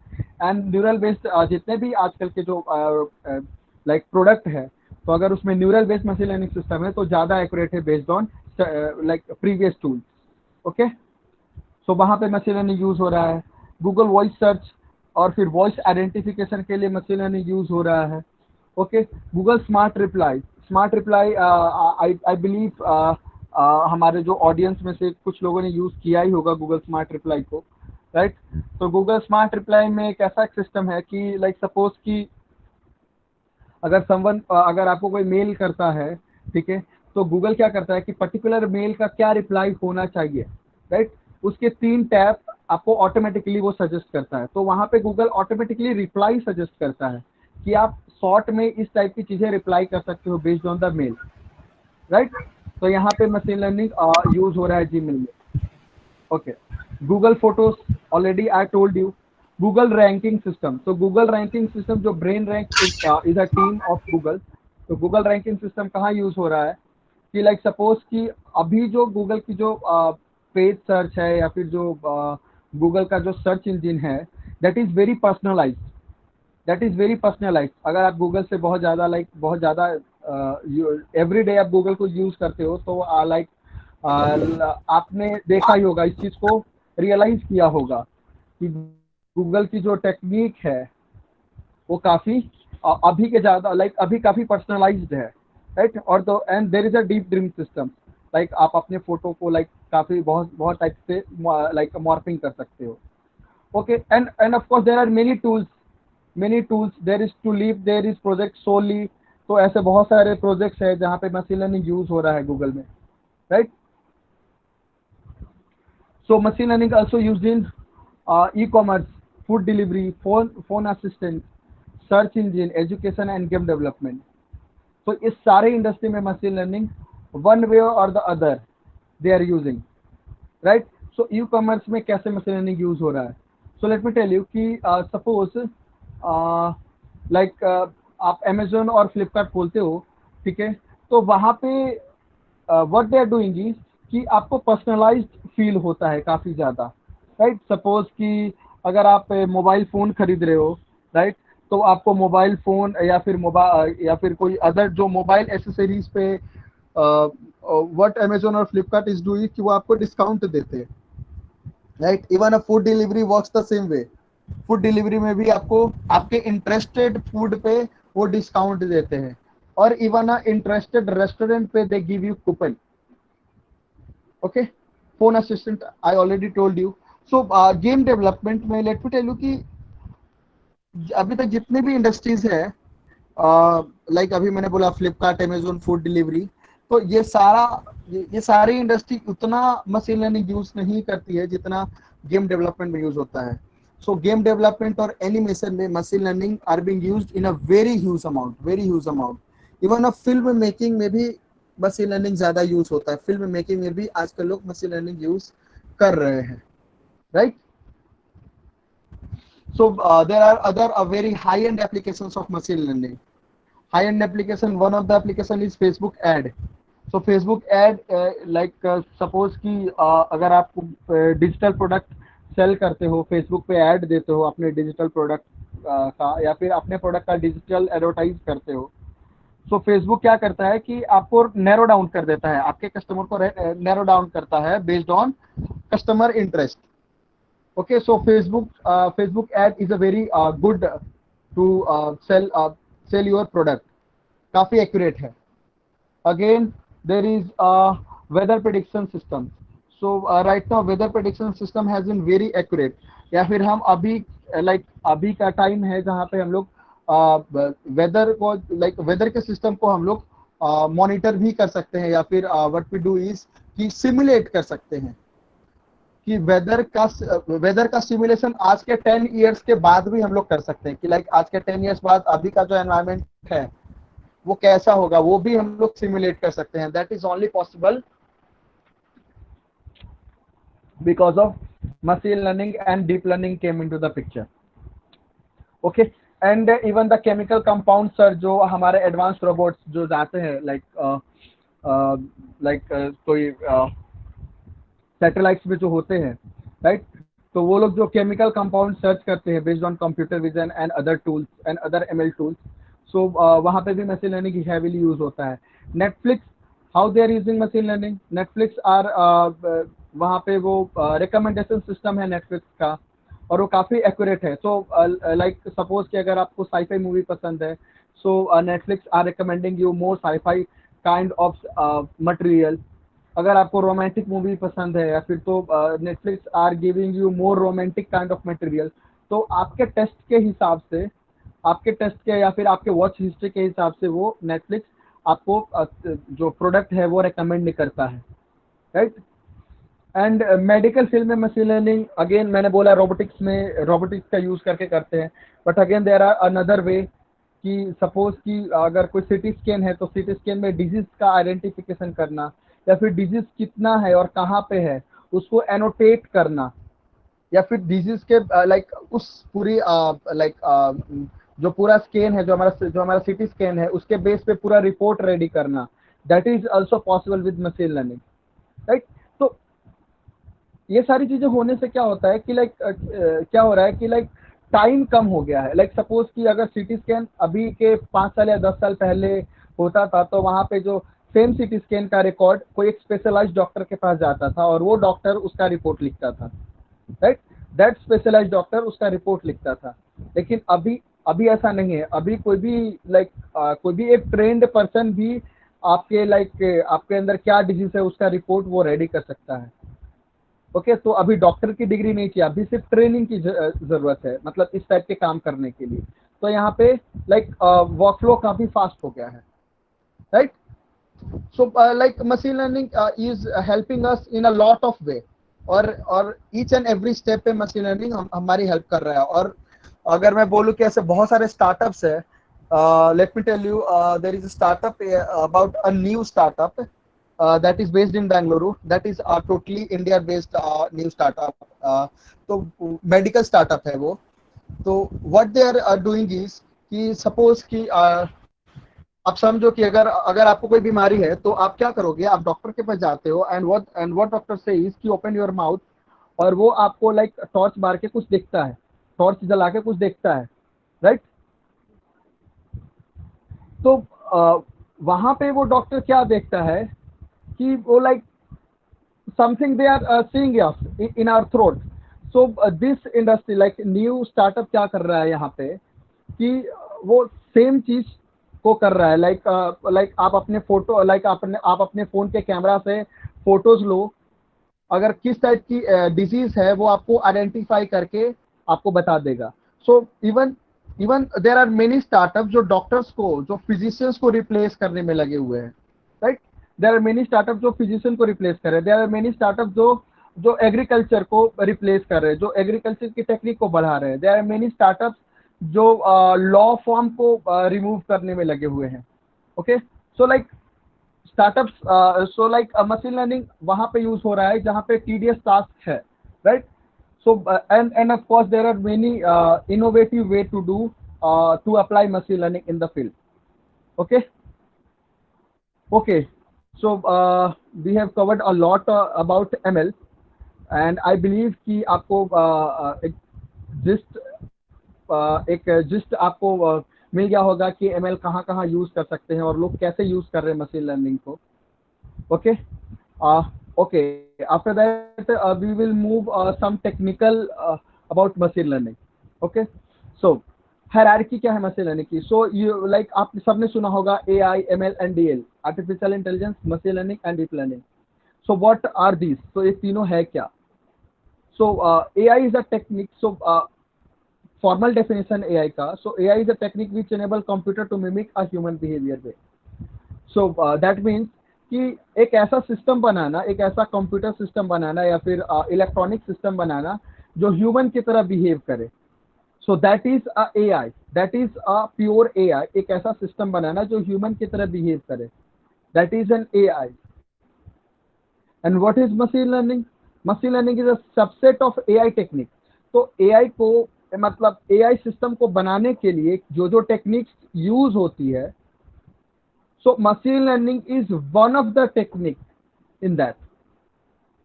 एंड न्यूरल बेस्ड जितने भी आजकल के जो लाइक प्रोडक्ट है, तो अगर उसमें neural based machine learning system है तो ज़्यादा एक्यूरेट है based on like previous tools. Okay, so वहाँ पे मशीन लर्निंग यूज हो रहा है। गूगल वॉइस सर्च और फिर वॉइस आइडेंटिफिकेशन के लिए मशीन लर्निंग यूज हो रहा है। Okay, Google smart reply I believe हमारे जो ऑडियंस में से कुछ लोगों ने यूज किया ही होगा गूगल स्मार्ट रिप्लाई को, राइट। तो गूगल स्मार्ट रिप्लाई में एक ऐसा सिस्टम है कि लाइक सपोज कि अगर आपको कोई मेल करता है, ठीक है, तो गूगल क्या करता है कि पर्टिकुलर मेल का क्या रिप्लाई होना चाहिए, राइट। उसके 3 टैब आपको ऑटोमेटिकली वो सजेस्ट करता है। तो वहां पे गूगल ऑटोमेटिकली रिप्लाई सजेस्ट करता है कि आप शॉर्ट में इस टाइप की चीजें रिप्लाई कर सकते हो based on the mail, right. तो यहाँ पे मशीन लर्निंग यूज हो रहा है जीमेल में। Okay, Google photos, already I told you. Google ranking system, तो गूगल रैंकिंग सिस्टम जो brain rank is a team of Google. तो गूगल रैंकिंग सिस्टम कहाँ यूज हो रहा है कि लाइक सपोज कि अभी जो गूगल की जो पेज सर्च है या फिर जो गूगल का जो सर्च इंजिन है, दैट इज वेरी पर्सनलाइज्ड। अगर आप गूगल से बहुत ज़्यादा एवरी डे आप गूगल को यूज करते हो तो लाइक आपने देखा ही होगा, इस चीज को रियलाइज किया होगा कि गूगल की जो टेक्निक है वो काफी अभी के ज़्यादा अभी काफी पर्सनलाइज्ड है, राइट। और तो and there is a deep dream system, like आप अपने फोटो को काफी बहुत टाइप से मॉर्फिंग कर सकते हो। Okay, and of course there are many tools, there is to leave, there is project solely. तो ऐसे बहुत सारे प्रोजेक्ट्स है जहाँ पे मशीन लर्निंग यूज हो रहा है गूगल में, right. So machine learning also used in e-commerce, food delivery, phone assistant, search engine, education and game development. तो इस सारे इंडस्ट्री में मशीन लर्निंग वन वे और the other they are using, right. So e-commerce में कैसे machine learning use हो रहा है? So let me tell you कि सपोज लाइक आप अमेजोन और फ्लिपकार्ट खोलते हो, ठीक है, तो वहाँ पे what they are doing is कि आपको पर्सनलाइज्ड फील होता है काफ़ी ज़्यादा, राइट। सपोज कि अगर आप मोबाइल फ़ोन खरीद रहे हो, राइट, तो आपको मोबाइल फ़ोन या फिर कोई अदर जो मोबाइल एसेसरीज पे व्हाट अमेजोन और फ्लिपकार्ट इज डूइंग कि वो आपको डिस्काउंट देते हैं, right. Even a food delivery works the same way. Food delivery में भी आपको आपके इंटरेस्टेड फूड पे वो डिस्काउंट देते हैं, और इवन अ इंटरेस्टेड रेस्टोरेंट पे they give you coupon. Okay, phone assistant I already told you. So game development में लेट मी टेल यू कि अभी तक जितने भी इंडस्ट्रीज है, लाइक अभी मैंने बोला फ्लिपकार्ट, अमेजोन, फूड डिलीवरी, तो ये सारी इंडस्ट्री उतना मशीन लर्निंग यूज नहीं करती है जितना गेम डेवलपमेंट में यूज होता है। सो गेम डेवलपमेंट और एनिमेशन में machine learning are being used in a very huge amount. Even अब फिल्म मेकिंग में भी मशीन लर्निंग ज्यादा यूज होता है, फिल्म मेकिंग में भी आजकल लोग मशीन लर्निंग यूज कर रहे हैं, right. So there are other very high-end applications of machine learning. High-end application, one of the application is Facebook ad. So Facebook ad suppose कि अगर आप डिजिटल प्रोडक्ट सेल करते हो, फेसबुक पे add देते हो अपने डिजिटल प्रोडक्ट का, या फिर अपने प्रोडक्ट का डिजिटल एडवर्टाइज करते हो, सो फेसबुक क्या करता है कि आपको नैरो डाउन कर देता है, आपके कस्टमर को नैरो डाउन करता है based on customer interest. Okay, so Facebook ad is a very good to sell your product, काफी accurate है। Again, there is a weather prediction system. So right now weather prediction system has been very accurate। या फिर हम अभी का time है जहाँ पे हम लोग वेदर को वेदर के सिस्टम को हम लोग मॉनिटर भी कर सकते हैं, या फिर व्हाट वी डू इज कि सिमुलेट कर सकते हैं कि वेदर का सिमुलेशन आज के 10 इयर्स के बाद भी हम लोग कर सकते हैं कि आज के 10 इयर्स बाद अभी का जो एनवायरनमेंट है वो कैसा होगा, वो भी हम लोग सिमुलेट कर सकते हैं। That is only possible because of machine learning and deep learning came into the picture. Okay, and even the chemical compound sir, जो हमारे एडवांस रोबोट्स जो जाते हैं कोई सैटेलाइट्स में जो होते हैं, राइट, तो वो लोग जो केमिकल कंपाउंड सर्च करते हैं based on computer vision and other tools and other ML tools, so वहाँ पे भी मशीन लर्निंग हैवीली यूज होता है। Netflix, how they are using machine learning, Netflix are वहाँ पे वो रिकमेंडेशन सिस्टम है नेटफ्लिक्स का, और वो काफ़ी एक्यूरेट है। सो सपोज कि अगर आपको साईफाई मूवी पसंद है, so Netflix are recommending you more sci-fi kind of material. अगर आपको रोमांटिक मूवी पसंद है या फिर, तो Netflix are giving you more romantic kind of material. तो आपके टेस्ट के हिसाब से, आपके टेस्ट के या फिर आपके वॉच हिस्ट्री के हिसाब से वो नेटफ्लिक्स आपको जो प्रोडक्ट है वो रेकमेंड नहीं करता है, राइट। एंड मेडिकल फील्ड में मशीन लर्निंग, अगेन मैंने बोला रोबोटिक्स में रोबोटिक्स का यूज करके करते हैं, but again there are another way कि सपोज कि अगर कोई सीटी स्कैन है तो सीटी स्कैन में डिजीज का आइडेंटिफिकेशन करना, या फिर डिजीज कितना है और कहाँ पे है उसको एनोटेट करना, या फिर डिजीज के उस पूरी जो पूरा स्कैन है, जो हमारा सीटी स्कैन है, उसके बेस पे पूरा रिपोर्ट रेडी करना, that is also possible with machine learning, right. तो ये सारी चीजें होने से क्या होता है कि क्या हो रहा है कि टाइम कम हो गया है। सपोज कि अगर सीटी स्कैन अभी के 5 साल या 10 साल पहले होता था, तो वहाँ पे जो सेम सीटी स्कैन का रिकॉर्ड कोई एक स्पेशलाइज्ड डॉक्टर के पास जाता था और वो डॉक्टर उसका रिपोर्ट लिखता था, राइट, दैट स्पेशलाइज्ड डॉक्टर उसका रिपोर्ट लिखता था। लेकिन अभी ऐसा नहीं है। अभी कोई भी एक ट्रेंड पर्सन भी आपके आपके अंदर क्या डिजीज है उसका रिपोर्ट वो रेडी कर सकता है। ओके, तो अभी डॉक्टर की डिग्री नहीं चाहिए, अभी सिर्फ ट्रेनिंग की जरूरत है, मतलब इस टाइप के काम करने के लिए। तो यहाँ पे वर्कफ्लो काफी फास्ट हो गया है, right. So machine learning is helping us in a lot of way, और each and every step पे machine learning हमारी help कर रहा है। और अगर मैं बोलूँ कि ऐसे बहुत सारे startups है, let me tell you, there is a startup about a new startup that is based in Bangalore, that is a totally India based new startup, तो medical startup है वो। तो what they are doing is कि suppose कि आप समझो कि अगर आपको कोई बीमारी है तो आप क्या करोगे, आप डॉक्टर के पास जाते हो, एंड व्हाट डॉक्टर से इज कि ओपन योर माउथ, और वो आपको टॉर्च मार के कुछ देखता है, टॉर्च जला के कुछ देखता है, राइट। तो वहां पे वो डॉक्टर क्या देखता है कि वो something they are seeing in our throat. So this industry new startup क्या कर रहा है यहाँ पे कि वो सेम चीज को कर रहा है। आप अपने फोटो आप अपने फोन के कैमरा से फोटोज लो, अगर किस टाइप की डिजीज है वो आपको आइडेंटिफाई करके आपको बता देगा। So even there are many startup जो डॉक्टर्स को, जो फिजिशियंस को रिप्लेस करने में लगे हुए हैं, right. There are many startup जो फिजिशियन को रिप्लेस कर रहे हैं, देयर आर मेनी स्टार्टअप जो एग्रीकल्चर को रिप्लेस कर रहे हैं, जो एग्रीकल्चर की टेक्निक को बढ़ा रहे हैं। देयर आर मेनी स्टार्टअप जो लॉ फॉर्म को रिमूव करने में लगे हुए हैं, okay, so like startups, so like machine learning वहां पे यूज हो रहा है जहां पे टीडीएस टास्क है, right? So and of course there are many innovative way to apply machine learning in the field. Okay, okay. So we have covered a lot about ML, and I believe कि आपको एक gist आपको मिल गया होगा कि ML कहाँ कहाँ use कर सकते हैं और लोग कैसे यूज कर रहे हैं मशीन लर्निंग को. Okay. Okay. After that, we will move some technical about machine learning. Okay. So hierarchy क्या है machine learning की? So you like आप सबने सुना होगा AI, ML and DL, artificial intelligence, machine learning and deep learning. So what are these? So ये तीनों है क्या? So AI is a technique. So formal definition AI का. So AI is a technique which enable computer to mimic a human behavior way. So that means कि एक ऐसा system बनाना, एक ऐसा कंप्यूटर सिस्टम बनाना या फिर इलेक्ट्रॉनिक सिस्टम बनाना जो human की तरह बिहेव करे. So that is a AI, that is a pure AI. एक ऐसा सिस्टम बनाना जो ह्यूमन की तरह बिहेव करे, that is an AI. And what is machine learning? Machine learning is a subset of AI technique. तो AI को मतलब AI system को बनाने के लिए जो जो टेक्निक्स यूज होती है, so machine learning is one of the technique in that.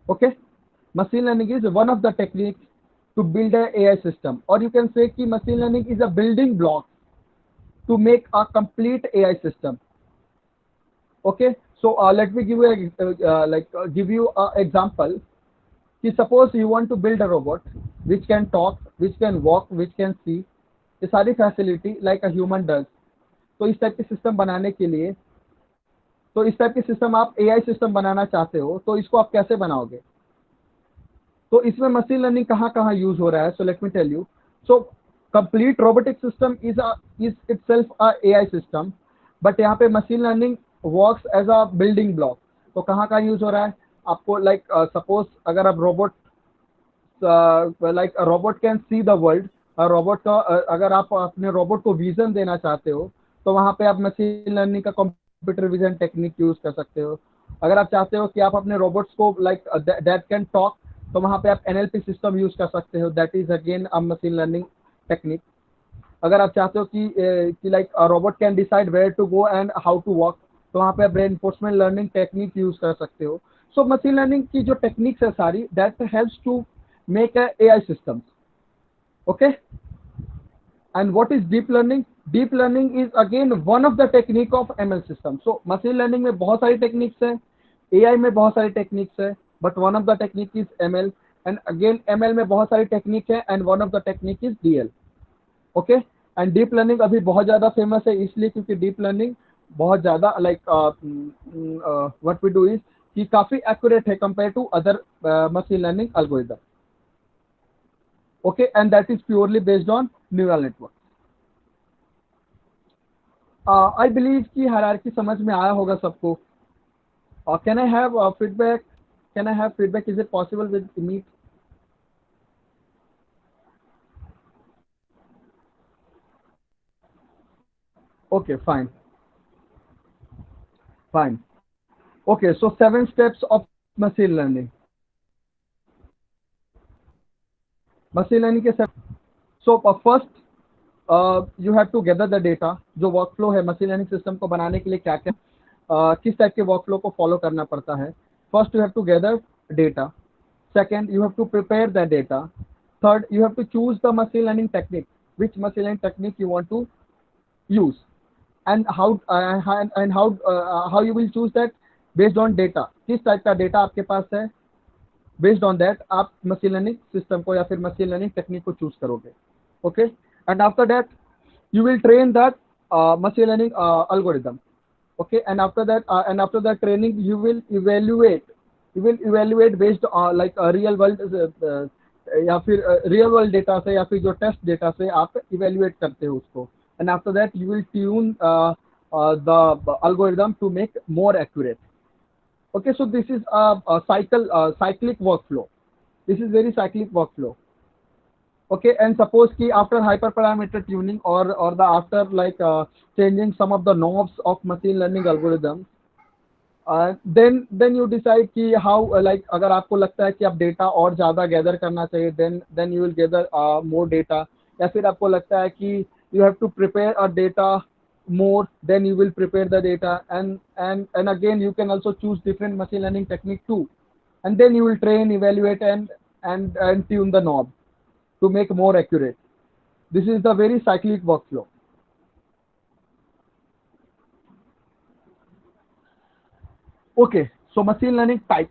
Okay, machine learning is one of the techniques to build a AI system, or you can say कि machine learning is a building block to make a complete AI system. Okay, so let me give you a give you a example. कि suppose you want to build a robot which can talk, which can walk, which can see, ये सारी facility like a human does. तो इस type के system बनाने के लिए, तो इस टाइप के सिस्टम आप एआई सिस्टम बनाना चाहते हो, तो इसको आप कैसे बनाओगे? तो इसमें मशीन लर्निंग कहाँ कहाँ यूज हो रहा है? So let me tell you. So complete robotic system is itself a AI system, but यहाँ पे machine learning works as a building block. तो कहाँ कहाँ यूज हो रहा है आपको? लाइक सपोज अगर आप robot, like robot can see the world, robot का अगर आप अपने रोबोट को विजन देना चाहते हो, तो वहाँ पे आप मशीन लर्निंग का कंप्यूटर विजन टेक्निक यूज कर सकते हो. अगर आप चाहते हो कि आप अपने रोबोट्स को लाइक दैट कैन टॉक, तो वहाँ पे आप एनएलपी सिस्टम यूज कर सकते हो, that is again a machine learning technique. अगर आप चाहते हो कि like robot can decide where to go and how to walk, तो वहाँ पे आप रेनफोर्समेंट लर्निंग टेक्निक यूज कर सकते हो. सो मशीन लर्निंग की जो टेक्निक्स है सारी, that helps to make a AI systems. Okay, and what is deep learning? Deep learning is again one of the technique of ML system. So machine learning में बहुत सारी techniques है, AI में बहुत सारी techniques है, but one of the technique is ML, and again ML में बहुत सारी technique है, and one of the technique is DL. Okay, and deep learning अभी बहुत ज़्यादा famous है इसलिए क्योंकि deep learning बहुत ज़्यादा like what we do is कि काफ़ी accurate है compared to other machine learning algorithm. Okay, and that is purely based on neural network. I believe कि hierarchy समझ में आया होगा सबको. Can I have feedback? Can I have feedback? Is it possible with Meet? Okay, fine. Fine. Okay, so 7 steps of machine learning. Machine learning के 7. So first you have to gather the data. जो workflow है machine learning system को बनाने के लिए क्या क्या किस टाइप के workflow को follow करना पड़ता है. First you have to gather data. Second, you have to prepare the data. Third, you have to choose the machine learning technique, which machine learning technique you want to use, and how you will choose that based on data. किस type का data आपके पास है, based on that आप machine learning system को या फिर machine learning technique को choose करोगे. Okay, and after that you will train that machine learning algorithm. Okay, and after that training you will evaluate based on like real world या फिर real world data से या फिर जो test data से आप evaluate करते हो उसको, and after that you will tune the algorithm to make more accurate. Okay, so this is a cyclic workflow. This is very cyclic workflow. Okay, and suppose ki after hyperparameter tuning or the after like changing some of the knobs of machine learning algorithms, then you decide कि how like अगर आपको लगता है कि आप data और ज़्यादा gather करना चाहिए, then you will gather more data, या फिर आपको लगता है कि you have to prepare a data more, then you will prepare the data, and again you can also choose different machine learning technique too, and then you will train, evaluate, and tune the knob to make more accurate. This is the very cyclic workflow. Okay, so machine learning type.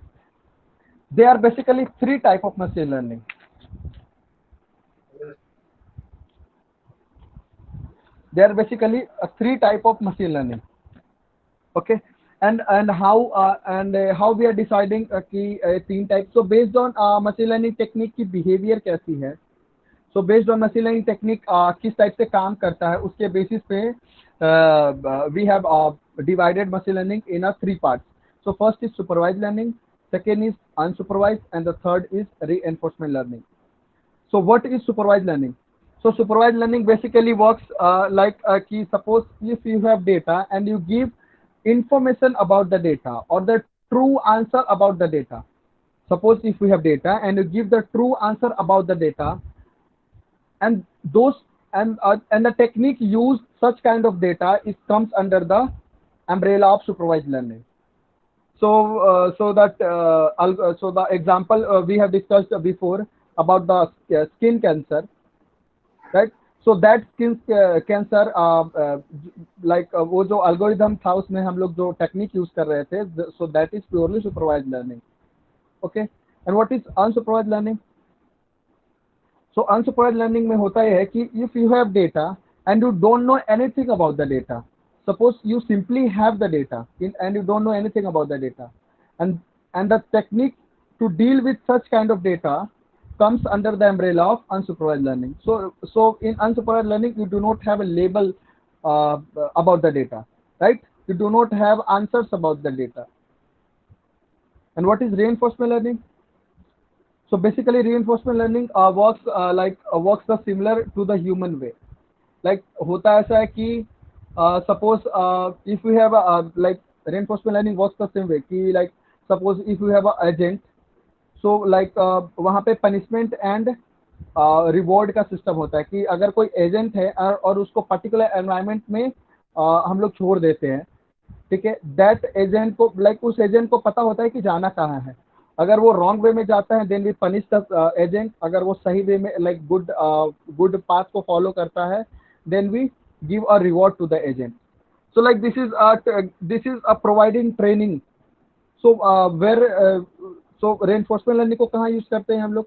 There are basically three type of machine learning. There are basically three type of machine learning. Okay, and how we are deciding कि तीन type. So based on machine learning technique की behavior कैसी है. So based on machine learning technique किस type से काम करता है, उसके basis पे we have divided machine learning in a three parts. So first is supervised learning, second is unsupervised, and the third is reinforcement learning. So what is supervised learning? So supervised learning basically works like कि suppose if you have data and you give information about the data or the true answer about the data. Suppose if we have data and you give the true answer about the data, and those and the technique used such kind of data is comes under the umbrella of supervised learning. So so the example we have discussed before about the skin cancer, right? So that skin cancer like वो जो algorithm था उसमें हम लोग जो technique use कर रहे थे, so that is purely supervised learning. Okay, and what is unsupervised learning? So unsupervised learning में होता है कि if you have data and you don't know anything about the data, suppose you simply have the data and you don't know anything about the data, and the technique to deal with such kind of data comes under the umbrella of unsupervised learning. So in unsupervised learning you do not have a label about the data, right? You do not have answers about the data. And what is reinforcement learning? So basically reinforcement learning works works the similar to the human way. Like होता ऐसा है कि suppose if we have like reinforcement learning works the same way कि like suppose if you have a agent, so like वहाँ पे punishment and reward का system होता है कि अगर कोई agent है और उसको particular environment में हम लोग छोड़ देते हैं, ठीक है, that agent को like उस agent को पता होता है कि जाना कहाँ है. अगर वो रॉन्ग वे में जाता है then we punish the agent, अगर वो सही वे में लाइक गुड पाथ को फॉलो करता है then we give a reward to the agent. So like this is a providing training. So where so reinforcement learning को कहाँ यूज करते हैं हम लोग?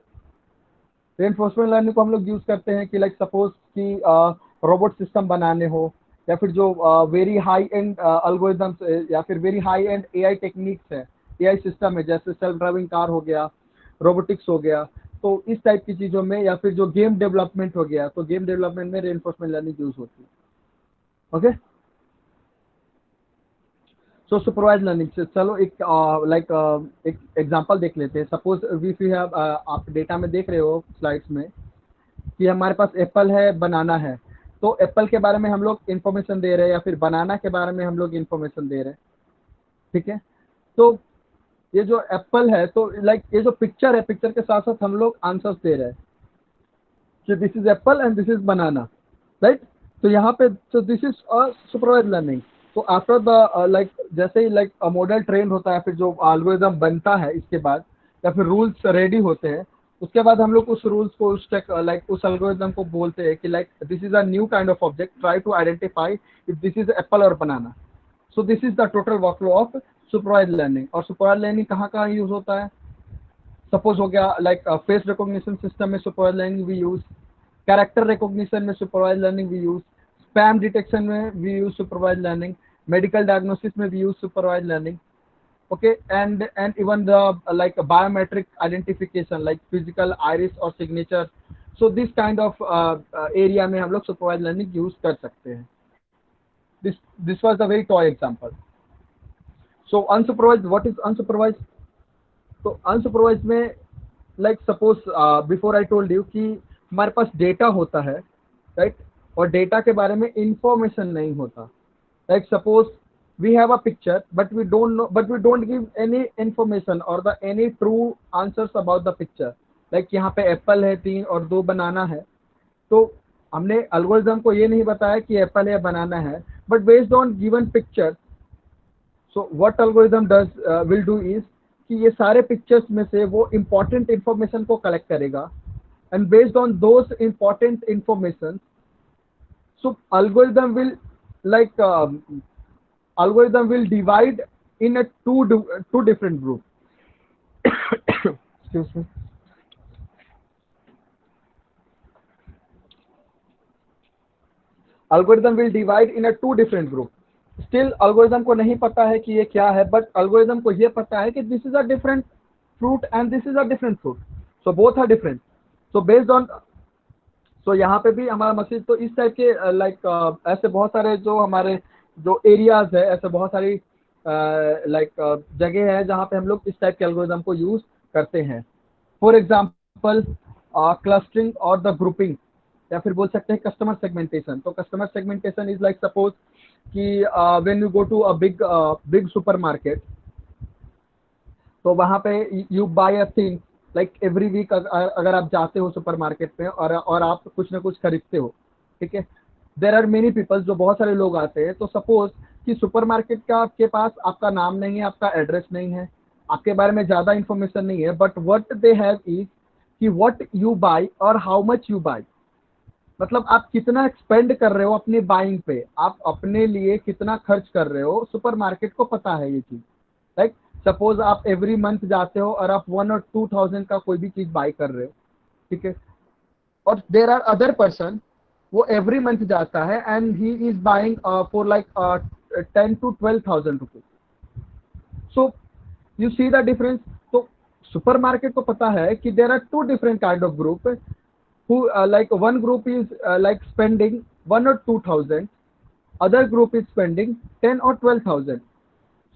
रेनफोर्समेंट लर्निंग को हम लोग यूज करते हैं कि लाइक सपोज कि रोबोट सिस्टम बनाने हो, या फिर जो वेरी हाई एंड एल्गोरिथम्स या फिर very high and AI techniques है, एआई सिस्टम है, जैसे सेल्फ ड्राइविंग कार हो गया, रोबोटिक्स हो गया, तो इस टाइप की चीजों में, या फिर जो गेम डेवलपमेंट हो गया, तो गेम डेवलपमेंट में रेनफोर्समेंट लर्निंग यूज होती है. ओके, सो सुपरवाइज लर्निंग से चलो एक एक एग्जांपल देख लेते हैं. सपोज इफ यू हैव आप डेटा में देख रहे हो स्लाइड्स में कि हमारे पास एप्पल है, बनाना है, तो एप्पल के बारे में हम लोग इंफॉर्मेशन दे रहे हैं या फिर बनाना के बारे में हम लोग इंफॉर्मेशन दे रहे हैं. ठीक है, तो ये जो एप्पल है, तो लाइक ये जो पिक्चर है, पिक्चर के साथ साथ हम लोग आंसर्स दे रहे हैं कि this is Apple and this is banana, right? तो यहाँ पे तो this is a supervised learning. तो आफ्टर द लाइक जैसे ही लाइक मॉडल ट्रेन होता है, फिर जो एल्गोरिथम बनता है इसके बाद, या फिर रूल्स रेडी होते हैं, उसके बाद हम लोग उस रूल्स को उस एल्गोरिथम को बोलते हैं कि like this is a new kind of object, try to identify if this is apple और banana. So this is the total workflow of supervised learning. और सुपरवाइज्ड लर्निंग कहाँ कहाँ यूज होता है? सपोज हो गया लाइक फेस रिकॉग्निशन सिस्टम में supervised learning we use, character recognition में supervised learning we use, spam detection में we use supervised learning, medical diagnosis में we use supervised learning. Okay, and even the like biometric identification like physical iris or signature. So this kind of area में हम लोग supervised learning use कर सकते हैं. This was the very toy example. So unsupervised, what is unsupervised? So unsupervised में like suppose before I told you कि हमारे पास data होता है, राइट, और डेटा के बारे में इंफॉर्मेशन नहीं होता। Like suppose we have a picture but we don't give any information or the any true answers about the picture। like यहाँ पे एप्पल है 3 और 2 बनाना है, तो हमने एल्गोरिथम को ये नहीं बताया कि एप्पल है बनाना है, but based on given picture, so what algorithm does will do is कि ये सारे पिक्चर्स में से वो इंपॉर्टेंट इंफॉर्मेशन को कलेक्ट करेगा, and based on those important information, so algorithm will like algorithm will divide in a two different group excuse me, algorithm will divide in a two different group। Still algorithm को नहीं पता है कि ये क्या है, but algorithm को ये पता है कि this is a different fruit and this is a different fruit, so both are different. So based on, so यहाँ पे भी हमारा मशीन तो इस टाइप के ऐसे बहुत सारे जो हमारे जो एरियाज है, ऐसे बहुत सारी जगह है जहाँ पे हम लोग इस टाइप के एल्गोरिथम को यूज करते हैं। फॉर एग्जाम्पल क्लस्टरिंग और द ग्रुपिंग, या फिर बोल सकते हैं कस्टमर सेगमेंटेशन। तो customer segmentation is like suppose कि when you go to a big supermarket, तो वहां पे you buy a thing like every week. अगर आप जाते हो सुपर मार्केट में और आप कुछ ना कुछ खरीदते हो, ठीक है, देर आर मेनी पीपल्स, जो बहुत सारे लोग आते हैं। तो सपोज कि सुपर मार्केट का आपके पास आपका नाम नहीं है, आपका एड्रेस नहीं है, आपके बारे में ज्यादा इंफॉर्मेशन नहीं है, but what they have is कि व्हाट यू बाय और हाउ मच यू बाय, मतलब आप कितना एक्सपेंड कर रहे हो अपनी बाइंग पे, आप अपने लिए कितना खर्च कर रहे हो, सुपर मार्केट को पता है ये चीज। लाइक सपोज आप एवरी मंथ जाते हो और आप 1 और 2 थाउजेंड का कोई भी चीज बाय कर रहे हो, ठीक है, और देर आर अदर पर्सन, वो एवरी मंथ जाता है and he is buying for like 10 to 12 thousand rupees. So you see the difference. तो सुपर मार्केट को पता है कि there are two different kind of group, who like one group is like spending 1 or 2 thousand, other group is spending 10 or 12 thousand।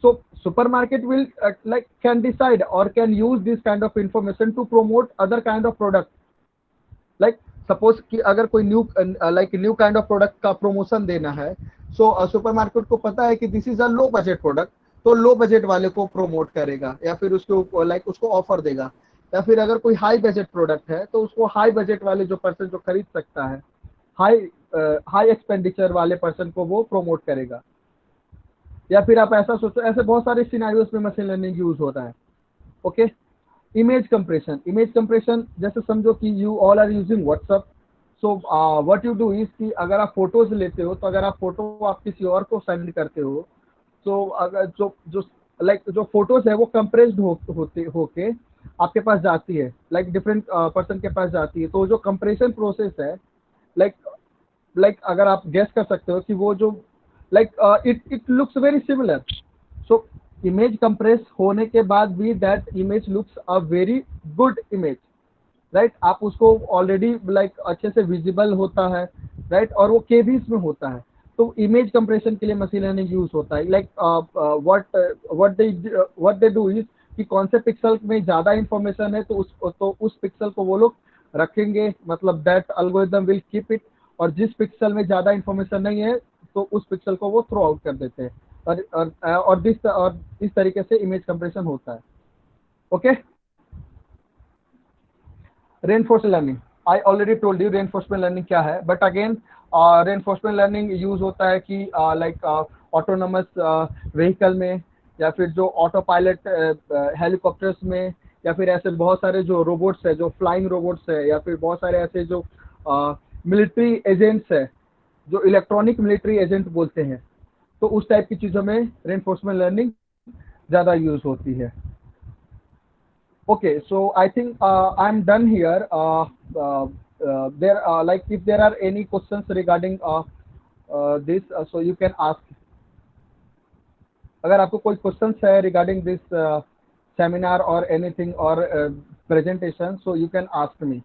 So supermarket will like can decide or can use this kind of information to promote other kind of product। like suppose कि अगर कोई new kind of product का promotion देना है, सो supermarket को पता है कि this is a low budget product, तो लो बजट वाले को प्रमोट करेगा या फिर उसको उसको ऑफर देगा। या फिर अगर कोई हाई बजट प्रोडक्ट है तो उसको हाई बजट वाले जो पर्सन जो खरीद सकता है, हाई हाई एक्सपेंडिचर वाले पर्सन को वो प्रमोट करेगा। या फिर आप ऐसा सोचो, ऐसे बहुत सारे सिनेरियोस में मशीन लर्निंग यूज होता है। Okay, image compression. Image compression जैसे समझो कि you all are using WhatsApp, so what you do is कि अगर आप फोटोज लेते हो, तो अगर आप फोटो आप किसी और को सेंड करते हो, तो अगर जो जो जो फोटोज है वो कंप्रेस्ड होके आपके पास जाती है, डिफरेंट पर्सन के पास जाती है। तो जो कंप्रेशन प्रोसेस है, लाइक अगर आप गेस कर सकते हो कि वो जो it looks very similar. So image compress होने के बाद भी that image looks a very good image, right. आप उसको ऑलरेडी अच्छे से विजिबल होता है, राइट, और वो केबीज में होता है। तो इमेज कंप्रेशन के लिए मशीन लर्निंग यूज होता है। व्हाट दे डू इज कि कौन से पिक्सल में ज्यादा इंफॉर्मेशन है, तो उस पिक्सल को वो लोग रखेंगे, मतलब that algorithm will keep it. और जिस पिक्सल में ज्यादा इंफॉर्मेशन नहीं है, तो उस पिक्सल को वो थ्रो आउट कर देते हैं। और इस तरीके से इमेज कंप्रेशन होता है। Okay, reinforcement learning, I already told you reinforcement learning क्या है, but again reinforcement learning use होता है कि ऑटोनोमस व्हीकल में, या फिर जो ऑटो पायलट हेलीकॉप्टर्स में, या फिर ऐसे बहुत सारे जो रोबोट्स है, जो फ्लाइंग रोबोट्स है, या फिर बहुत सारे ऐसे जो मिलिट्री एजेंट्स है, जो इलेक्ट्रॉनिक मिलिट्री एजेंट बोलते हैं। तो उस टाइप की चीजों में रेनफोर्समेंट लर्निंग ज्यादा यूज होती है। Okay, so I think I'm done here. There if there are any questions regarding this, so you can ask. अगर आपको कोई questions है regarding this seminar or anything or presentation, so you can ask me.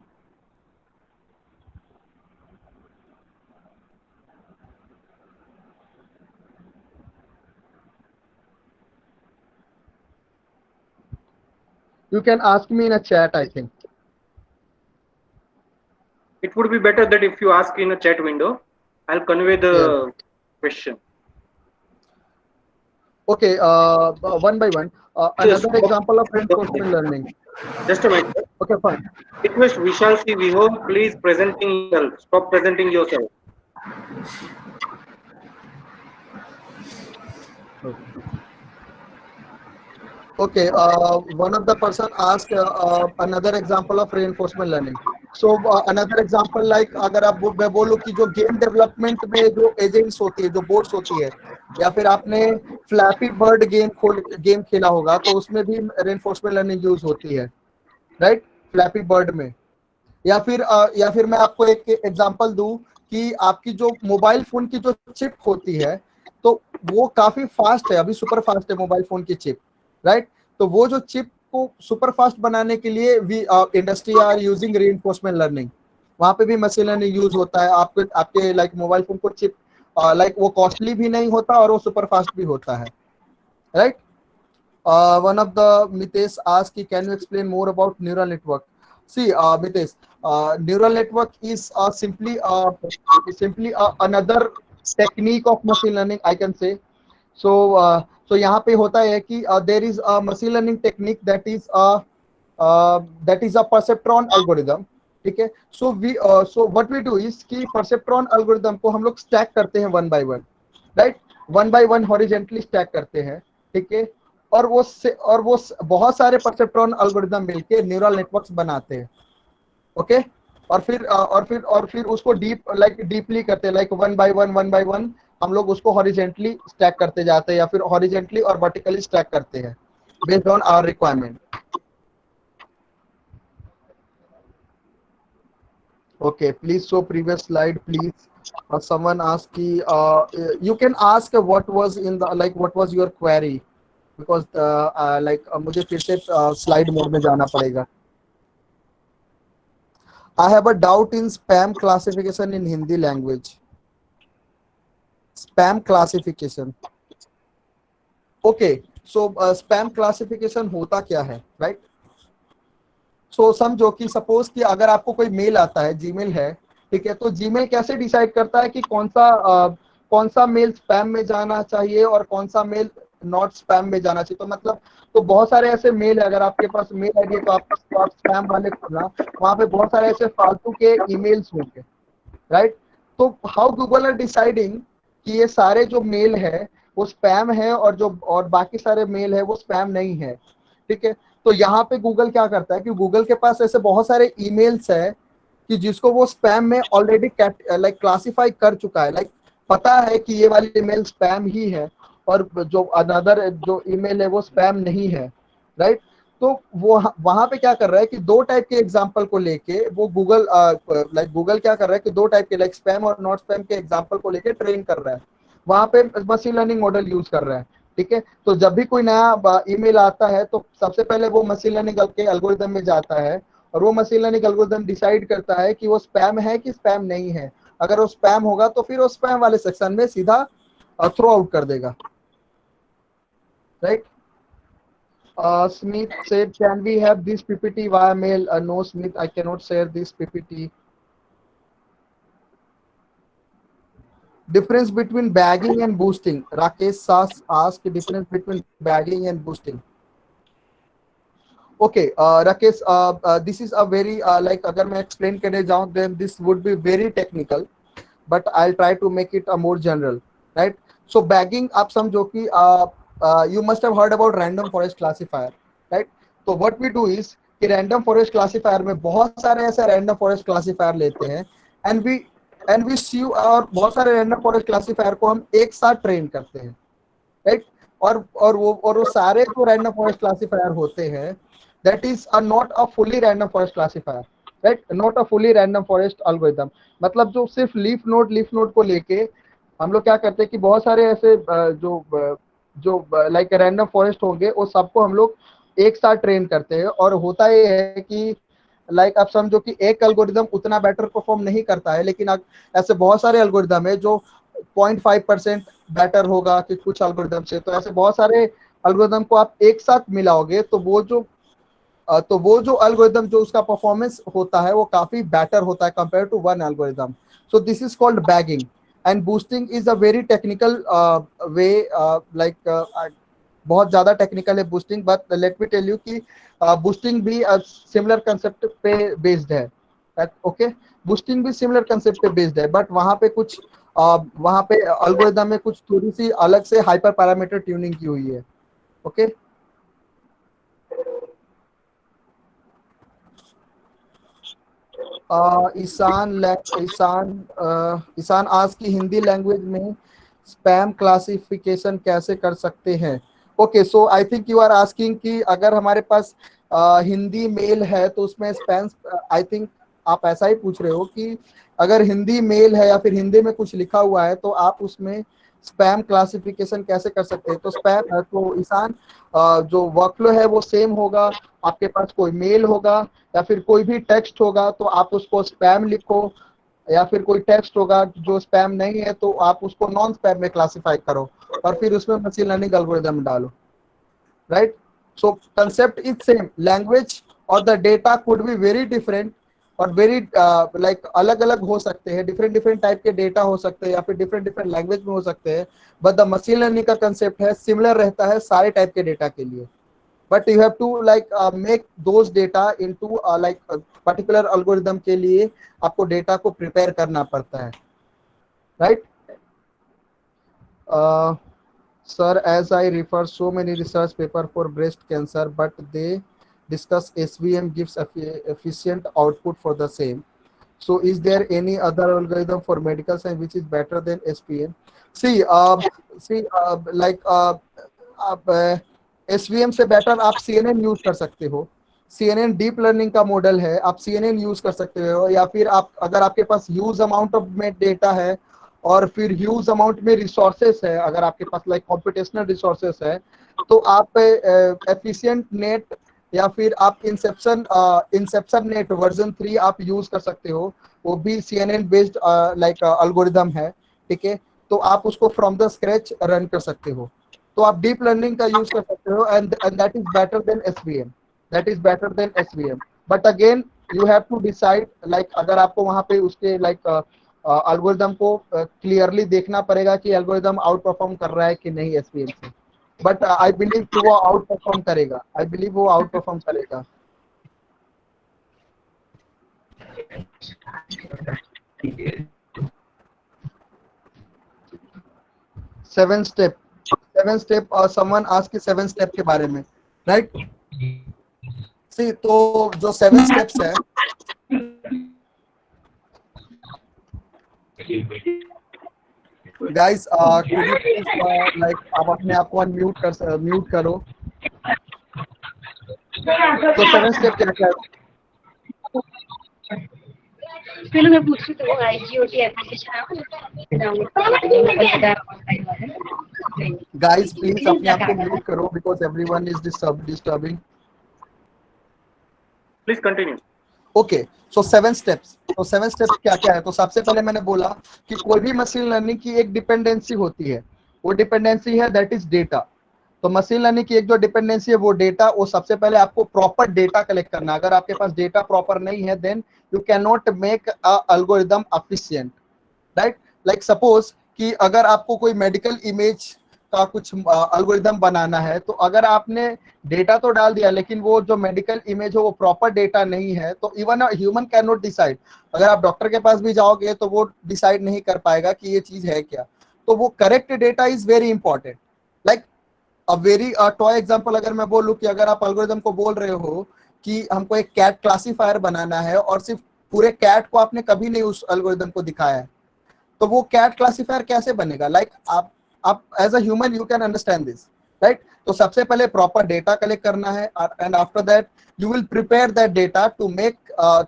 You can ask me in a chat, I think. it would be better that if you ask in a chat window, I'll convey Yes. the question. Okay, one by one. Just Another example of reinforcement learning. just a minute. Okay, fine. Request Vishal C. Viho, please presenting yourself. Stop presenting yourself. Okay, one of the person asked another example of reinforcement learning. So another example like अगर आप मैं बोलूँ कि जो game development में जो agents होती है, जो बोर्ड्स होती है, या फिर आपने फ्लैपी बर्ड गेम खेला होगा, तो उसमें भी रेनफोर्समेंट लर्निंग यूज होती है, राइट, फ्लैपी बर्ड में। या फिर मैं आपको एक एग्जांपल दूं कि आपकी जो मोबाइल फोन की जो चिप होती है, तो वो काफी फास्ट है, अभी सुपर फास्ट है मोबाइल फोन की चिप, राइट। तो वो जो चिप को सुपर फास्ट बनाने के लिए industry are using reinforcement learning, वहां पे भी मशीन लर्निंग यूज होता है। आपके लाइक मोबाइल फोन को चिप लाइक वो कॉस्टली भी नहीं होता और वो सुपर फास्ट भी होता है, right. One of the Mitesh asked, can you explain more about neural network? See, Mitesh, neural network is simply another technique of machine learning, I can say. So यहाँ पे होता है कि there is a machine learning technique that is a perceptron algorithm, ठीक है। So what we do is कि perceptron algorithm को हम लोग stack करते हैं one by one, right, one by one horizontally stack करते हैं, ठीक है। और वो बहुत सारे परसेप्ट्रॉन एल्गोरिदम मिलके न्यूरल नेटवर्क्स बनाते हैं, ओके। और फिर उसको डीपली करते हैं, लाइक वन बाय वन हम लोग उसको हॉरिजेंटली स्टैक करते जाते हैं, या फिर हॉरिजेंटली और वर्टिकली स्टैक करते हैं based on our requirement. Okay, please show previous slide, please. Someone asked, you can ask what was in the what was your query, because मुझे फिर से slide mode में जाना पड़ेगा। I have a doubt in spam classification in Hindi language. Spam classification. Okay, so spam classification होता क्या है, right? सो समझो कि सपोज कि अगर आपको कोई मेल आता है, जीमेल है, ठीक है, तो जीमेल कैसे डिसाइड करता है कि कौन सा मेल स्पैम में जाना चाहिए और कौन सा मेल नॉट स्पैम में जाना चाहिए। तो मतलब तो बहुत सारे ऐसे मेल है, अगर आपके पास मेल आईडी है तो आप स्पैम वाले खोलना, वहां पे बहुत सारे ऐसे फालतू के ईमेल्स होंगे, राइट। तो हाउ गूगल आर डिसाइडिंग कि ये सारे जो मेल है वो स्पैम है और बाकी सारे मेल है वो स्पैम नहीं है, ठीक है। तो यहाँ पे गूगल क्या करता है कि गूगल के पास ऐसे बहुत सारे ईमेल्स है कि जिसको वो स्पैम में ऑलरेडी क्लासिफाई कर चुका है, पता है कि ये वाली ईमेल स्पैम ही है और जो अनदर जो ईमेल है वो स्पैम नहीं है, राइट। तो वो वहां पे क्या कर रहा है कि दो टाइप के एग्जांपल को लेके वो गूगल क्या कर रहा है कि दो टाइप के स्पैम और नॉट स्पैम के एग्जांपल को लेके ट्रेन कर रहा है, वहां पे मशीन लर्निंग मॉडल यूज कर रहा है, ठीक है। तो जब भी कोई नया ईमेल आता है तो सबसे पहले वो मशीन लर्निंग के एल्गोरिदम में जाता है और वो मशीन लर्निंग एल्गोरिदम डिसाइड करता है कि वो स्पैम है कि स्पैम नहीं है। अगर वो स्पैम होगा तो फिर वो स्पैम वाले सेक्शन में सीधा थ्रो आउट कर देगा, right. Smith said, can we have this PPT via mail? No, Smith, I cannot share this PPT. Difference between bagging and boosting. Rakesh Sas asked difference between bagging and boosting. Okay, Rakesh, this is a very अगर मैं explain करने जाऊँ then this would be very technical, but I'll try to make it a more general, right? So bagging आप समझो कि you must have heard about random forest classifier, right? तो what we do is कि random forest classifier में बहुत सारे ऐसे random forest classifier लेते हैं and we see और बहुत सारे random forest classifier को हम एक साथ ट्रेन करते हैं, राइट। और वो सारे जो रैंडम फॉरेस्ट क्लासिफायर होते हैं that is not a fully random forest classifier, right, not a fully random forest algorithm. मतलब जो सिर्फ लीफ नोड को लेके हम लोग क्या करते हैं कि बहुत सारे ऐसे जो रैंडम फॉरेस्ट होंगे वो सबको हम लोग एक साथ ट्रेन करते हैं। और होता ये है कि आप समझो कि एक एल्गोरिदम उतना बेटर परफॉर्म नहीं करता है, लेकिन ऐसे बहुत सारे एल्गोरिदम है जो 0.5% बेटर होगा कि कुछ एल्गोरिदम से। तो ऐसे बहुत सारे एल्गोरिदम को आप एक साथ मिलाओगे तो वो जो तो वो जो एल्गोरिदम जो उसका परफॉर्मेंस होता है वो काफी बेटर होता है compare to one algorithm. So this is called bagging. And boosting is a very technical way, like बहुत ज्यादा टेक्निकल है boosting, but let me tell you कि बूस्टिंग भी सिमिलर कंसेप्ट पे बेस्ड है. ओके, बूस्टिंग भी सिमिलर कंसेप्ट पे based है, बट वहां पे एल्गोरिदम में कुछ थोड़ी सी अलग से हाइपर पैरामीटर ट्यूनिंग की हुई है. ओके, ईशान आज की हिंदी लैंग्वेज में स्पैम क्लासिफिकेशन कैसे कर सकते हैं. Okay, so I think you are asking कि अगर हमारे पास हिंदी मेल है तो उसमें स्पैम, आई थिंक आप ऐसा ही पूछ रहे हो कि अगर हिंदी मेल है या फिर हिंदी में कुछ लिखा हुआ है तो आप उसमें स्पैम क्लासिफिकेशन कैसे कर सकते हैं. तो स्पैम, तो ईशान जो वर्कफ्लो है वो सेम होगा. आपके पास कोई मेल होगा या फिर कोई भी टेक्स्ट होगा तो आप उसको स्पैम लिखो, या फिर कोई टेक्स्ट होगा जो स्पैम नहीं है तो आप उसको नॉन स्पैम में क्लासिफाई करो और फिर उसमें मशीन लर्निंग एल्गोरिदम डालो. Right, so concept is same. Language और the data could be very different और वेरी लाइक अलग अलग हो सकते हैं. डिफरेंट डिफरेंट टाइप के डेटा हो सकते हैं या फिर डिफरेंट डिफरेंट लैंग्वेज में हो सकते हैं, बट द मशीन लर्निंग का कंसेप्ट है सिमिलर रहता है सारे टाइप के डेटा के लिए. but you have to make those data into a particular algorithm के लिए आपको डेटा को प्रिपेयर करना पड़ता है. Right sir, as I refer so many research paper for breast cancer but they discuss SVM gives efficient output for the same. So is there any other algorithm for medical science which is better than SVM? See, SVM से better आप CNN use कर सकते हो. CNN deep learning का model है, आप CNN use कर सकते हो. या फिर आप अगर आपके पास ह्यूज अमाउंट ऑफ डेटा है और फिर ह्यूज अमाउंट में रिसोर्सेस है, अगर आपके पास लाइक कॉम्पिटेशनल रिसोर्सेस है तो आप एफिशिएंट नेट या फिर आप इंसेप्शन नेट वर्जन 3 आप यूज कर सकते हो. वो भी CNN बेस्ड लाइक एल्गोरिदम है. ठीक है, तो आप उसको फ्रॉम द स्क्रैच रन कर सकते हो. तो आप डीप लर्निंग का यूज कर सकते हो and that is better than SVM. That is better than SVM. But again you have to decide, like अगर आपको वहां पे उसके लाइक एल्गोरिदम को क्लियरली देखना पड़ेगा कि एल्गोरिदम आउट परफॉर्म कर रहा है कि नहीं एसवीएम से. बट आई बिलीव कि वो आउट परफॉर्म करेगा. आई बिलीव वो आउट परफॉर्म करेगा. 7 स्टेप. 7 स्टेप और समवन आज के 7 स्टेप के बारे में. राइट, सी तो जो 7 स्टेप्स है, guys could you please like आप अपने आप को म्यूट करो. तो 7 स्टेप क्या क्या है? पहले मैं पूछ रही थी वो IGOT एप्लीकेशन है डाउनलोड. गाइस प्लीज अपने आप को म्यूट करो because everyone is disturbing. Please continue. Okay, so 7 steps. तो 7 स्टेप्स क्या क्या है? तो सबसे पहले मैंने बोला कि कोई भी मशीन लर्निंग की एक डिपेंडेंसी होती है. वो डिपेंडेंसी है दैट इज डेटा. तो मशीन लर्निंग की एक जो डिपेंडेंसी है वो डेटा, वो सबसे पहले आपको प्रॉपर डेटा कलेक्ट करना. अगर आपके पास डेटा प्रॉपर नहीं है then you can not make a algorithm efficient. Right, like suppose कि अगर आपको कोई मेडिकल इमेज का कुछ एल्गोरिदम बनाना है तो अगर आपने डेटा तो डाल दिया लेकिन वो जो मेडिकल इमेज हो वो प्रॉपर डेटा नहीं है तो even human can not decide. अगर आप डॉक्टर के पास भी जाओगे तो वो डिसाइड नहीं कर पाएगा कि ये चीज है क्या. तो वो correct data is very important. Like a very toy example अगर मैं बोलूं कि अगर आप एल्गोरिदम को बोल रहे हो कि हमको एक कैट क्लासिफायर बनाना है और सिर्फ पूरे कैट को आपने कभी नहीं उस एल्गोरिदम को दिखाया है तो वो कैट क्लासिफायर कैसे बनेगा. लाइक आप as a human you can understand this. Right, तो सबसे पहले प्रॉपर डेटा कलेक्ट करना है and after that you will prepare that data to make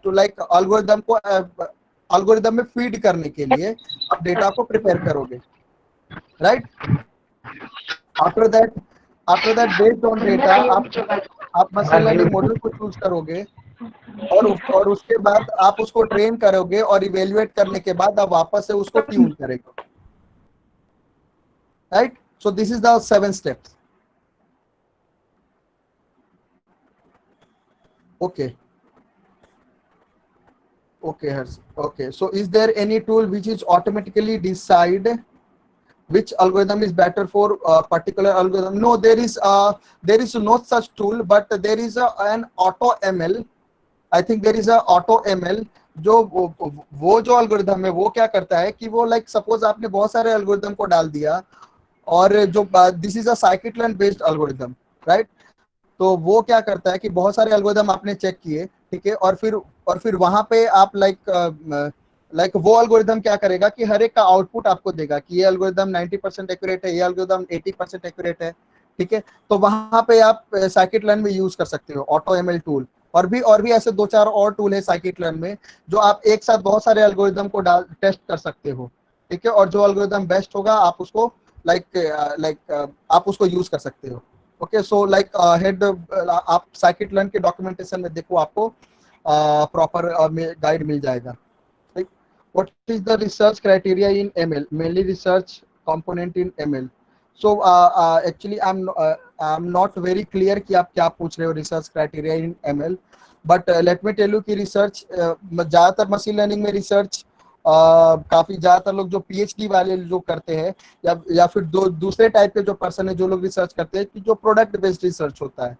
to like algorithm को एल्गोरिदम में फीड करने के लिए आप डेटा को प्रिपेयर करोगे. Right, after that based on data आप मशीन लर्निंग मॉडल को चूज करोगे और उसके बाद आप उसको ट्रेन करोगे और इवेल्युएट करने के बाद आप वापस से उसको ट्यून करेंगे. Right, so this is the 7 steps. Okay. Okay, Harsh. Okay. So is there any tool which is automatically decide which algorithm is better for a particular algorithm? No, there is no such tool, but there is an auto ML. I think there is a auto ML जो वो जो algorithm है वो क्या करता है कि वो like suppose आपने बहुत सारे algorithm को डाल दिया और जो this is a scikit-learn based algorithm, right? तो वो क्या करता है कि बहुत सारे एल्गोरिदम आपने चेक किए, ठीक है, और फिर वहां पे आप लाइक वो एल्गोरिदम क्या करेगा कि हर एक का आउटपुट आपको देगा कि ये एल्गोरिदम 90% एक्यूरेट है, ये एल्गोरिदम 80% एक्यूरेट है, ठीक है। तो वहां पे आप साइकिट लर्न में यूज कर सकते हो ऑटो एमएल टूल, और भी ऐसे दो चार और टूल है साइकिट लर्न में जो आप एक साथ बहुत सारे एल्गोरिदम को डाल टेस्ट कर सकते हो, ठीक है, और जो एल्गोरिदम बेस्ट होगा आप उसको आप उसको यूज कर सकते हो। ओके, सो लाइक हेड आप साइकिट लर्न के डॉक्यूमेंटेशन में देखो, आपको प्रॉपर गाइड मिल जाएगा। What is the research criteria in ML? Mainly research component in ML. So actually I'm not very clear कि आप क्या पूछ रहे हो research criteria in ML, but let me tell you कि research ज़्यादातर machine learning में research काफी ज्यादातर लोग जो PhD वाले जो करते हैं या फिर दूसरे टाइप के जो पर्सन है जो लोग रिसर्च करते हैं कि जो प्रोडक्ट बेस्ड रिसर्च होता है,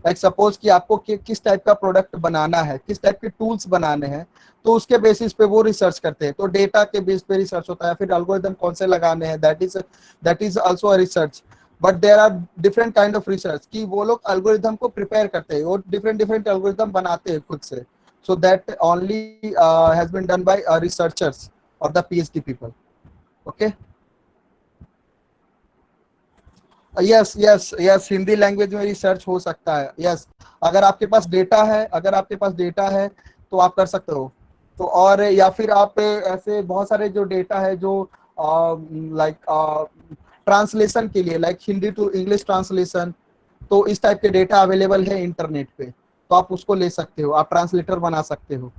लाइक सपोज कि आपको किस टाइप का प्रोडक्ट बनाना है, किस टाइप के टूल्स बनाने हैं, तो उसके बेसिस पे वो रिसर्च करते हैं, तो डेटा के बेस पे रिसर्च होता है, फिर एल्गोरिथम कौन से लगाने हैं, that is also a research. But there are different kind of research कि वो लोग एल्गोरिथम को प्रिपेयर करते हैं, वो डिफरेंट डिफरेंट एल्गोरिथम बनाते हैं खुद से, so that only has been done by researchers or the PhD people. Okay. Yes Hindi language में रिसर्च हो सकता है, यस अगर आपके पास डेटा है, तो आप कर सकते हो। तो और या फिर आप ऐसे बहुत सारे जो डेटा है जो लाइक ट्रांसलेशन के लिए, like Hindi to English translation, तो इस टाइप के डेटा अवेलेबल है इंटरनेट पे, तो आप उसको ले सकते हो, आप ट्रांसलेटर बना सकते हो।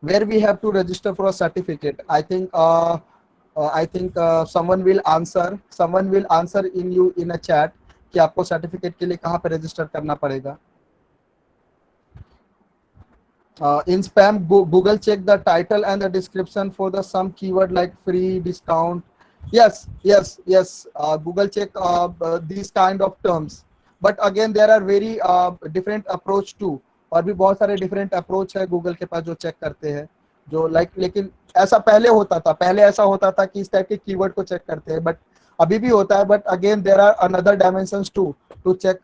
Where we have to register for a certificate, I think someone will answer in a chat कि आपको सर्टिफिकेट के लिए कहाँ पे रजिस्टर करना पड़ेगा। In spam, Google check the title and the description for the some keyword like free, discount. Yes. Google check these kind of terms, but again there are very different approach too, और भी बहुत सारे different approach है Google के पास जो check करते हैं, जो लेकिन ऐसा पहले ऐसा होता था कि इस टाइप के कीवर्ड को चेक करते हैं, बट अभी भी होता है, but again there are another dimensions to check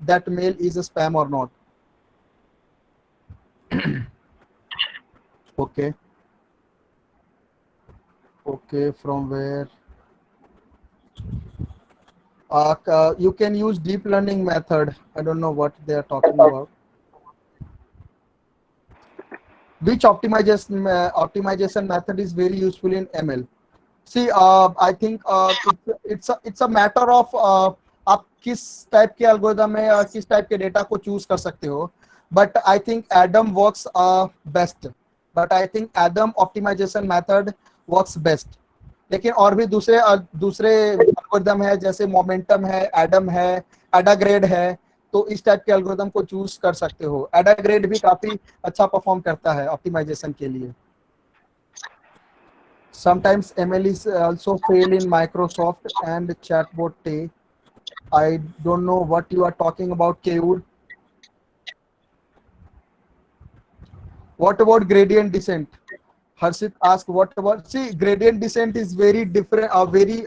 that mail is a spam और not. Okay. From where you can use deep learning method. I don't know what they are talking about. Which optimization method is very useful in ML? See, I think it's a matter of आप किस type के algorithm में और किस type के data को choose कर सकते हो, but I think Adam works best, but I think Adam optimisation method works best. लेकिन और भी दूसरे एल्गोरिथम है, जैसे मोमेंटम है, एडम है, एडाग्रेड है, तो इस टाइप के एल्गोरिथम को चूज कर सकते हो। एडाग्रेड भी काफी अच्छा परफॉर्म करता है ऑप्टिमाइजेशन के लिए। Sometimes ML is also fail in Microsoft and chatbot Tay. I don't know what you are talking about, Keur. What about gradient descent? Harshit asked, what about, see, gradient descent is very different, very,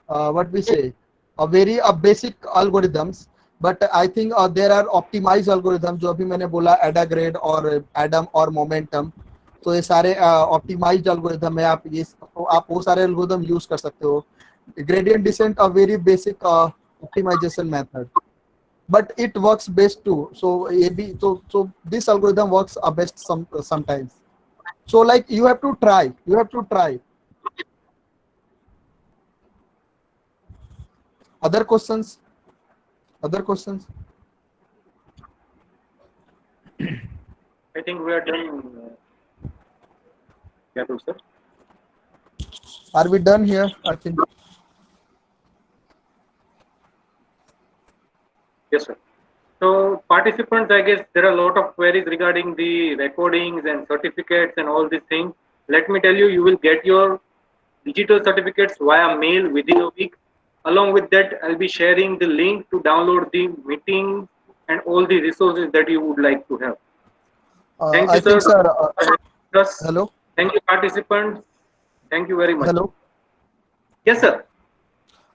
what we say, a very basic algorithms, but I think there are optimized algorithms, जो अभी मैंने बोला, एडाग्रेड और Adam और momentum, तो ये सारे optimised algorithm है, आप वो सारे एल्गोरिथम यूज कर सकते हो। Gradient descent a very basic optimisation method, but it works best too, so so this algorithm works best sometimes, so like you have to try. Other questions? I think we are done. Yeah, sir. Are we done here? I think Yes, sir. So participants, I guess there are a lot of queries regarding the recordings and certificates and all these things. Let me tell you, you will get your digital certificates via mail within a week. Along with that, I'll be sharing the link to download the meeting and all the resources that you would like to have. Thank you, I sir. think, sir. Yes. Hello, Thank you, participants. Thank you very much. hello. Yes, sir.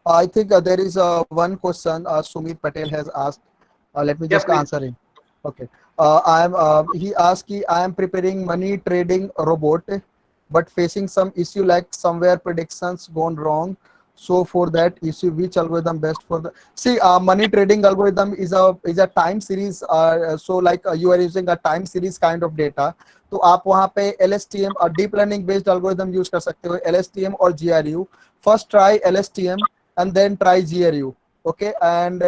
I think there is one question Sumit Patel has asked. Let me Yeah, just please. answer him. Okay. He asked, I am preparing money trading robot, but facing some issue like somewhere predictions gone wrong. So for that issue, which algorithm best for the see money trading algorithm is a time series. So like you are using a time series kind of data. तो आप वहाँ पे LSTM और deep learning based algorithm use कर सकते हो LSTM और GRU. First try LSTM and then try GRU. Okay, and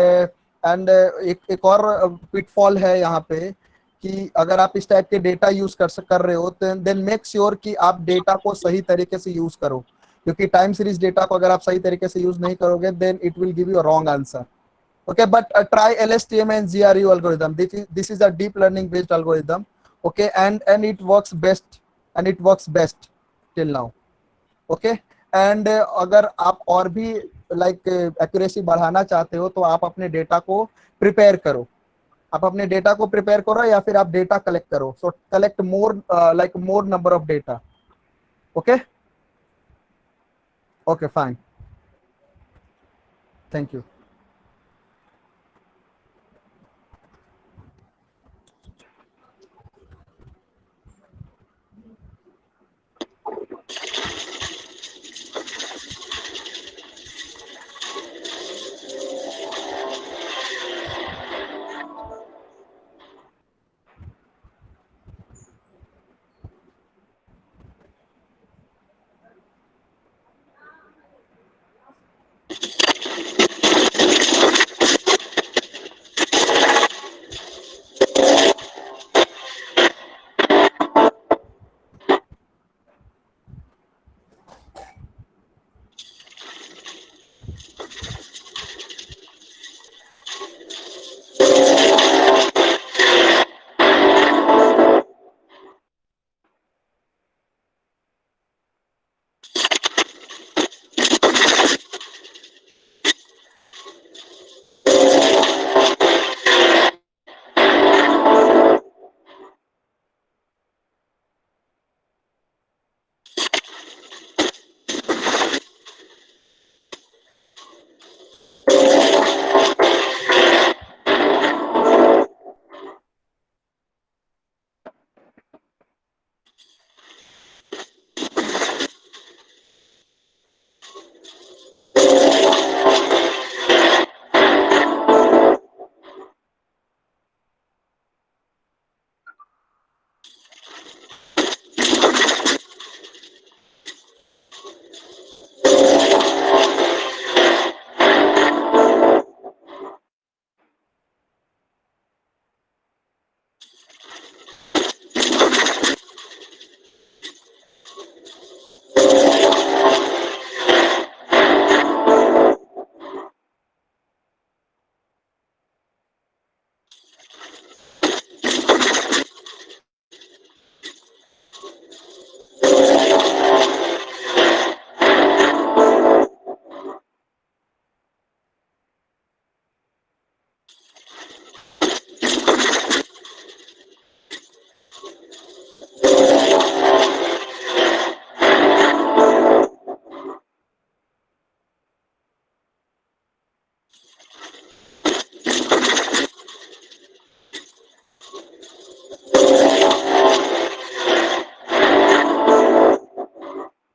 एक और पिटफॉल है यहाँ पे कि अगर आप इस टाइप के डेटा यूज कर रहे हो तो देन मेक श्योर कि आप डेटा को सही तरीके से यूज करो, क्योंकि टाइम सीरीज डेटा को अगर आप सही तरीके से यूज नहीं करोगे then it will give you a wrong answer. Okay, but try LSTM and GRU algorithm. This is a deep learning based algorithm. Okay, and it works best, and it works best till now. Okay, and अगर आप और भी like accuracy बढ़ाना चाहते हो तो आप अपने डेटा को प्रिपेयर करो. आप अपने डेटा को प्रिपेयर करो या फिर आप डेटा कलेक्ट करो. So collect more like more number of data. Okay, okay, fine. Thank you.